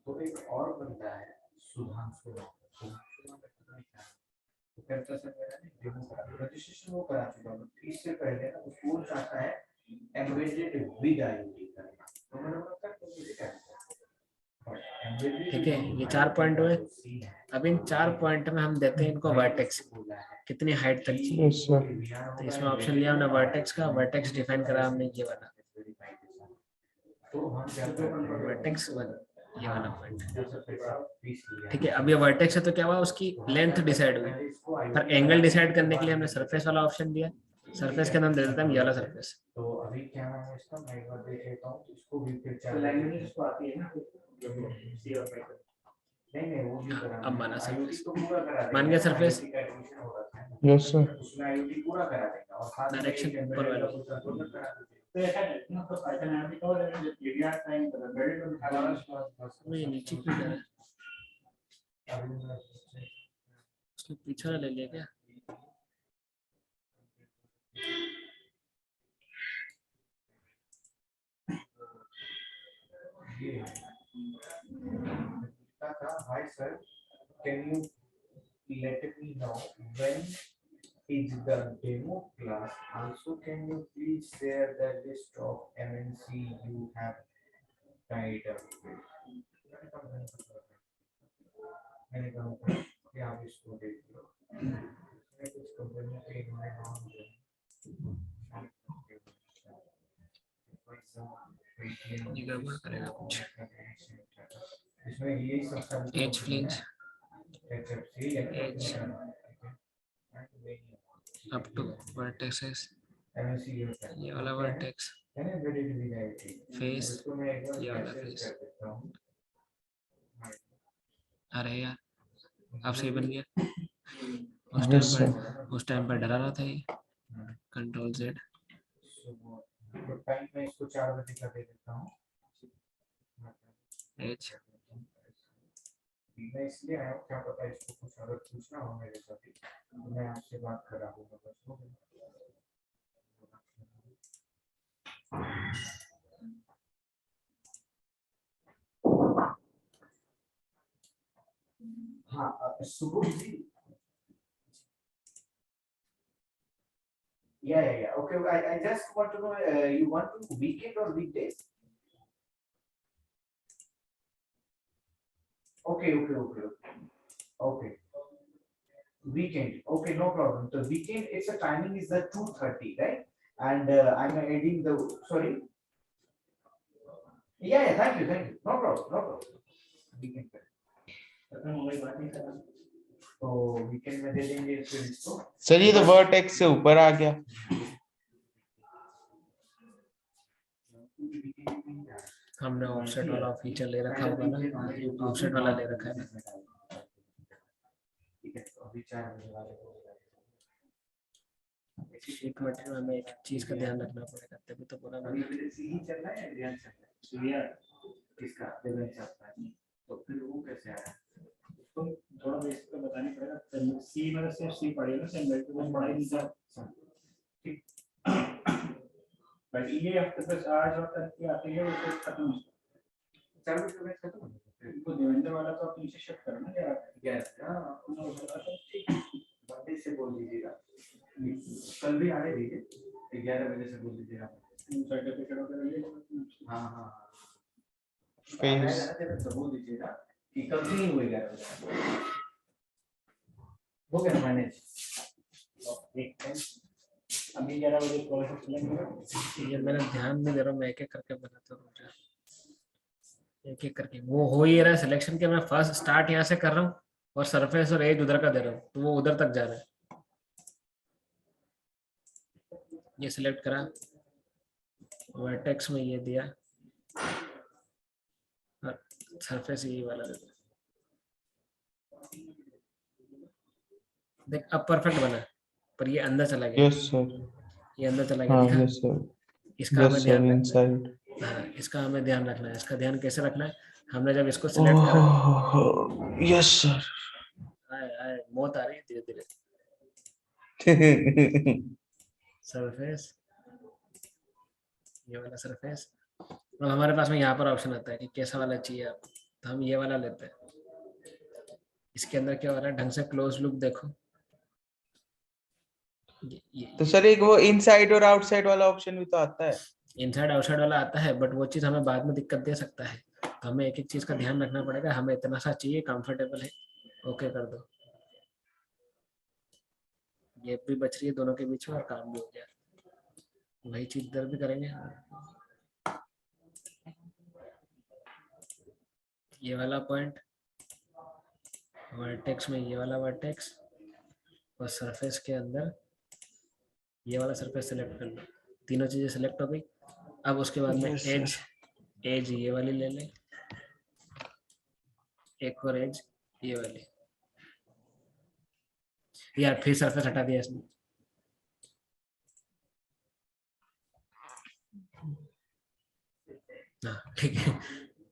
तो एक और बंदा है सुधांशु, करता सर मेरा डेमो करा, रजिस्ट्रेशन वो करा चुका हूं। इससे पहले ना वो चाहता है एम्बेडेड विद आईओटी करना, तो मैंने बोला कर तो मुझे क्या, ठीक है। ये 4 पॉइंट हुए। अब इन 4 पॉइंट में हम देते हैं इनको वर्टेक्स, कितनी हाइट तक चाहिए। Yes sir. तो इसमें ऑप्शन लिया हमने वर्टेक्स का, वर्टेक्स डिफाइन करा हमने ये वाला, तो हम क्या करते हैं वर्टेक्स ये वाला पॉइंट, ठीक है। अब ये वर्टेक्स है तो क्या हुआ, उसकी लेंथ डिसाइड हुई। पर एंगल डिसाइड करने के लिए हमने सरफेस वाला ऑप्शन दिया, सरफेस के नाम दे देते हैं ये वाला सरफेस। तो अभी क्या नाम है इसका, मैं एक बार देख लेता हूँ इसको भी, फिर चार लैंग्वेज इसको आती है ना, सी और पाइथन। नहीं वो भी करा, अब माना सरफेस, तो पूरा करा देंगे, मान गया सरफेस। Yes sir. उसमें आईओटी पूरा करा देगा और साथ में डायरेक्शन एक ऊपर वाला। तो ऐसा है ना, तो पाइथन आईओटी का और एरिया टाइम कर वेरी गुड खाना ये नीचे क्यों जा रहा है, उसके पीछे वाला ले लिया क्या? Hi sir, can you let me know when is the demo class? Also, can you please share the list of MNC you have tied up with? मैंने कहा कि आप इसको देख लो, मैं कुछ कंपनी के इन्होंने नाम दिया, ये गड़बड़ करेगा कुछ। इसमें यही सब edge flange, edge up to vertexes, ये वाला वर्टेक्स, फेस, ये वाला फेस। अरे यार अब सही बन गया। उस टाइम पर डरा रहा था ये। कंट्रोल जेड, टाइम में इसको 4 बजे का दे देता हूँ। एज, मैं इसलिए आया हूँ, क्या पता इसको कुछ अगर पूछना हो मेरे साथ, तो मैं आपसे बात कर रहा हूँ बस। हाँ सुबह जी, yeah. Okay, I just want to know, you want to weekend or weekdays? Okay. Weekend. Okay, no problem. The weekend, its a timing is the 2:30, right? And I'm adding the, sorry. Yeah, thank you. No problem. Weekend. तो वीकेंड में दे देंगे फिर इसको। सर ये तो वर्टेक्स से ऊपर आ गया। हमने ऑफसेट वाला फीचर ले रखा होगा ना, ऑफसेट वाला ले रखा है ना। ठीक है, तो अभी 4 बजे वाले को एक मिनट में हमें एक चीज का ध्यान रखना पड़ेगा, तभी तो पूरा अभी ही चल रहा है, ध्यान चल रहा है, सूर्या इसका लेवल चलता है, तो फिर वो कैसे आया? तो थोड़ा बेसिक तो बताने पड़ेगा। सी मतलब सिर्फ सी पढ़ेगा, सिर्फ मेरे को पढ़ाई नहीं था, ठीक। बट ये हफ्ते बस आज और कल की आती है, वो खत्म हो जाता है। 4 बजे खत्म हो जाता है। तो देवेंद्र वाला तो आप नीचे शिफ्ट करना क्या? यस, हां ठीक, मंडे से बोल दीजिएगा, कल भी आने दीजिए, 11 बजे से बोल दीजिएगा। सर्टिफिकेट वगैरह ले। हाँ फेस तो बोल दीजिएगा कि कल से ही होएगा, वो क्या मैनेज अभी 11 बजे कॉल चलेंगे। ये मेरा ध्यान नहीं दे रहा, मैं एक एक करके बनाता हूँ। एक एक करके वो हो ही रहा है सिलेक्शन के। मैं फर्स्ट स्टार्ट यहाँ से कर रहा हूँ और सरफेस और एज उधर का दे रहा हूँ, तो वो उधर तक जा रहा है। ये सिलेक्ट करा, वर्टेक्स में ये दिया, और सरफेस ये वाला दे दिया। देख अब परफेक्ट बना, पर ये अंदर चला गया। Yes sir. ये अंदर चला गया, हाँ दिखा? Yes sir. इसका हमें यस सर, ध्यान रखना है। इनसाइड। हाँ, इसका हमें ध्यान रखना है। इसका ध्यान कैसे रखना है? हमने जब इसको सिलेक्ट करा, यस सर। आए आए मौत आ रही है धीरे धीरे। सरफेस, ये वाला सरफेस। अब हमारे पास में यहाँ पर ऑप्शन आता है कि कैसा वाला चाहिए आप, तो हम ये वाला लेते हैं। इसके अंदर क्या हो रहा है, ढंग से क्लोज लुक देखो। तो सर एक वो इनसाइड और आउटसाइड वाला ऑप्शन भी तो आता है। इनसाइड आउटसाइड वाला आता है, बट वो चीज हमें बाद में दिक्कत दे सकता है, तो हमें एक एक चीज का ध्यान रखना पड़ेगा। हमें इतना सा चाहिए, कंफर्टेबल है, ओके कर दो। ये भी बच रही है दोनों के बीच में और काम भी हो गया। वही चीज इधर भी करेंगे। ये वाला पॉइंट, वर्टेक्स में ये वाला वर्टेक्स, और सरफेस के अंदर ये वाला सरफेस सेलेक्ट कर लो। तीनों चीजें सेलेक्ट हो गई। अब उसके बाद में Yes, एज, एज ये वाली ले लें, एक और एज ये वाली। यार फिर सरफेस हटा दिया इसने। हाँ ठीक है,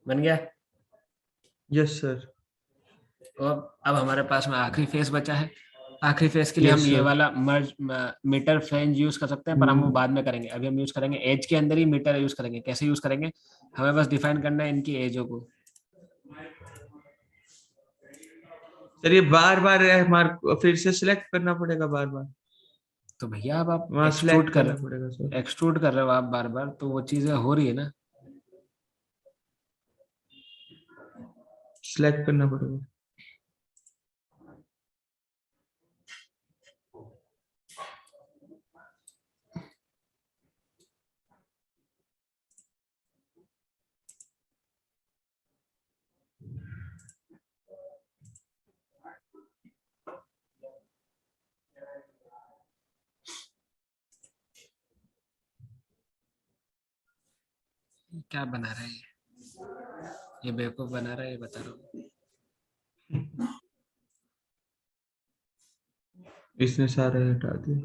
बन गया। Yes sir. और अब हमारे पास में आखिरी फेस बचा है। आखिरी फेस के लिए Yes, हम ये sir. वाला मर्ज मीटर फ्लेंज यूज कर सकते हैं, पर हम वो बाद में करेंगे। अभी हम यूज करेंगे एज के अंदर ही मीटर यूज करेंगे। कैसे यूज करेंगे, हमें बस डिफाइन करना है इनकी एजों को। सर ये बार बार हमारे फिर से सिलेक्ट करना पड़ेगा बार बार। तो भैया अब आप वहाँ सिलेक्ट करना पड़ेगा सर। एक्सट्रूड कर रहे हो आप बार बार, तो वो चीजें हो रही है ना। सिलेक्ट करना पड़ेगा। क्या बना रहा है ये बेवकूफ बना रहा है, ये बता रहा हूँ। इसने सारे हटा दिए।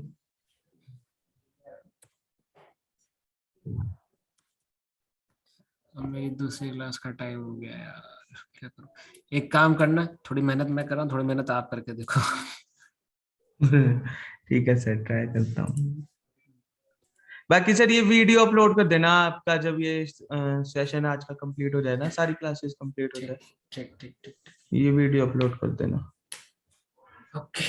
अब मेरी दूसरी क्लास का टाइम हो गया यार, क्या करूं। एक काम करना, थोड़ी मेहनत मैं कर रहा हूँ, थोड़ी मेहनत आप करके देखो। ठीक है सर, ट्राई करता हूँ। बाकी सर ये वीडियो अपलोड कर देना आपका, जब ये सेशन आज का कंप्लीट हो जाए ना, सारी क्लासेस कंप्लीट हो जाए, ठीक ठीक ठीक, ये वीडियो अपलोड कर देना। ओके।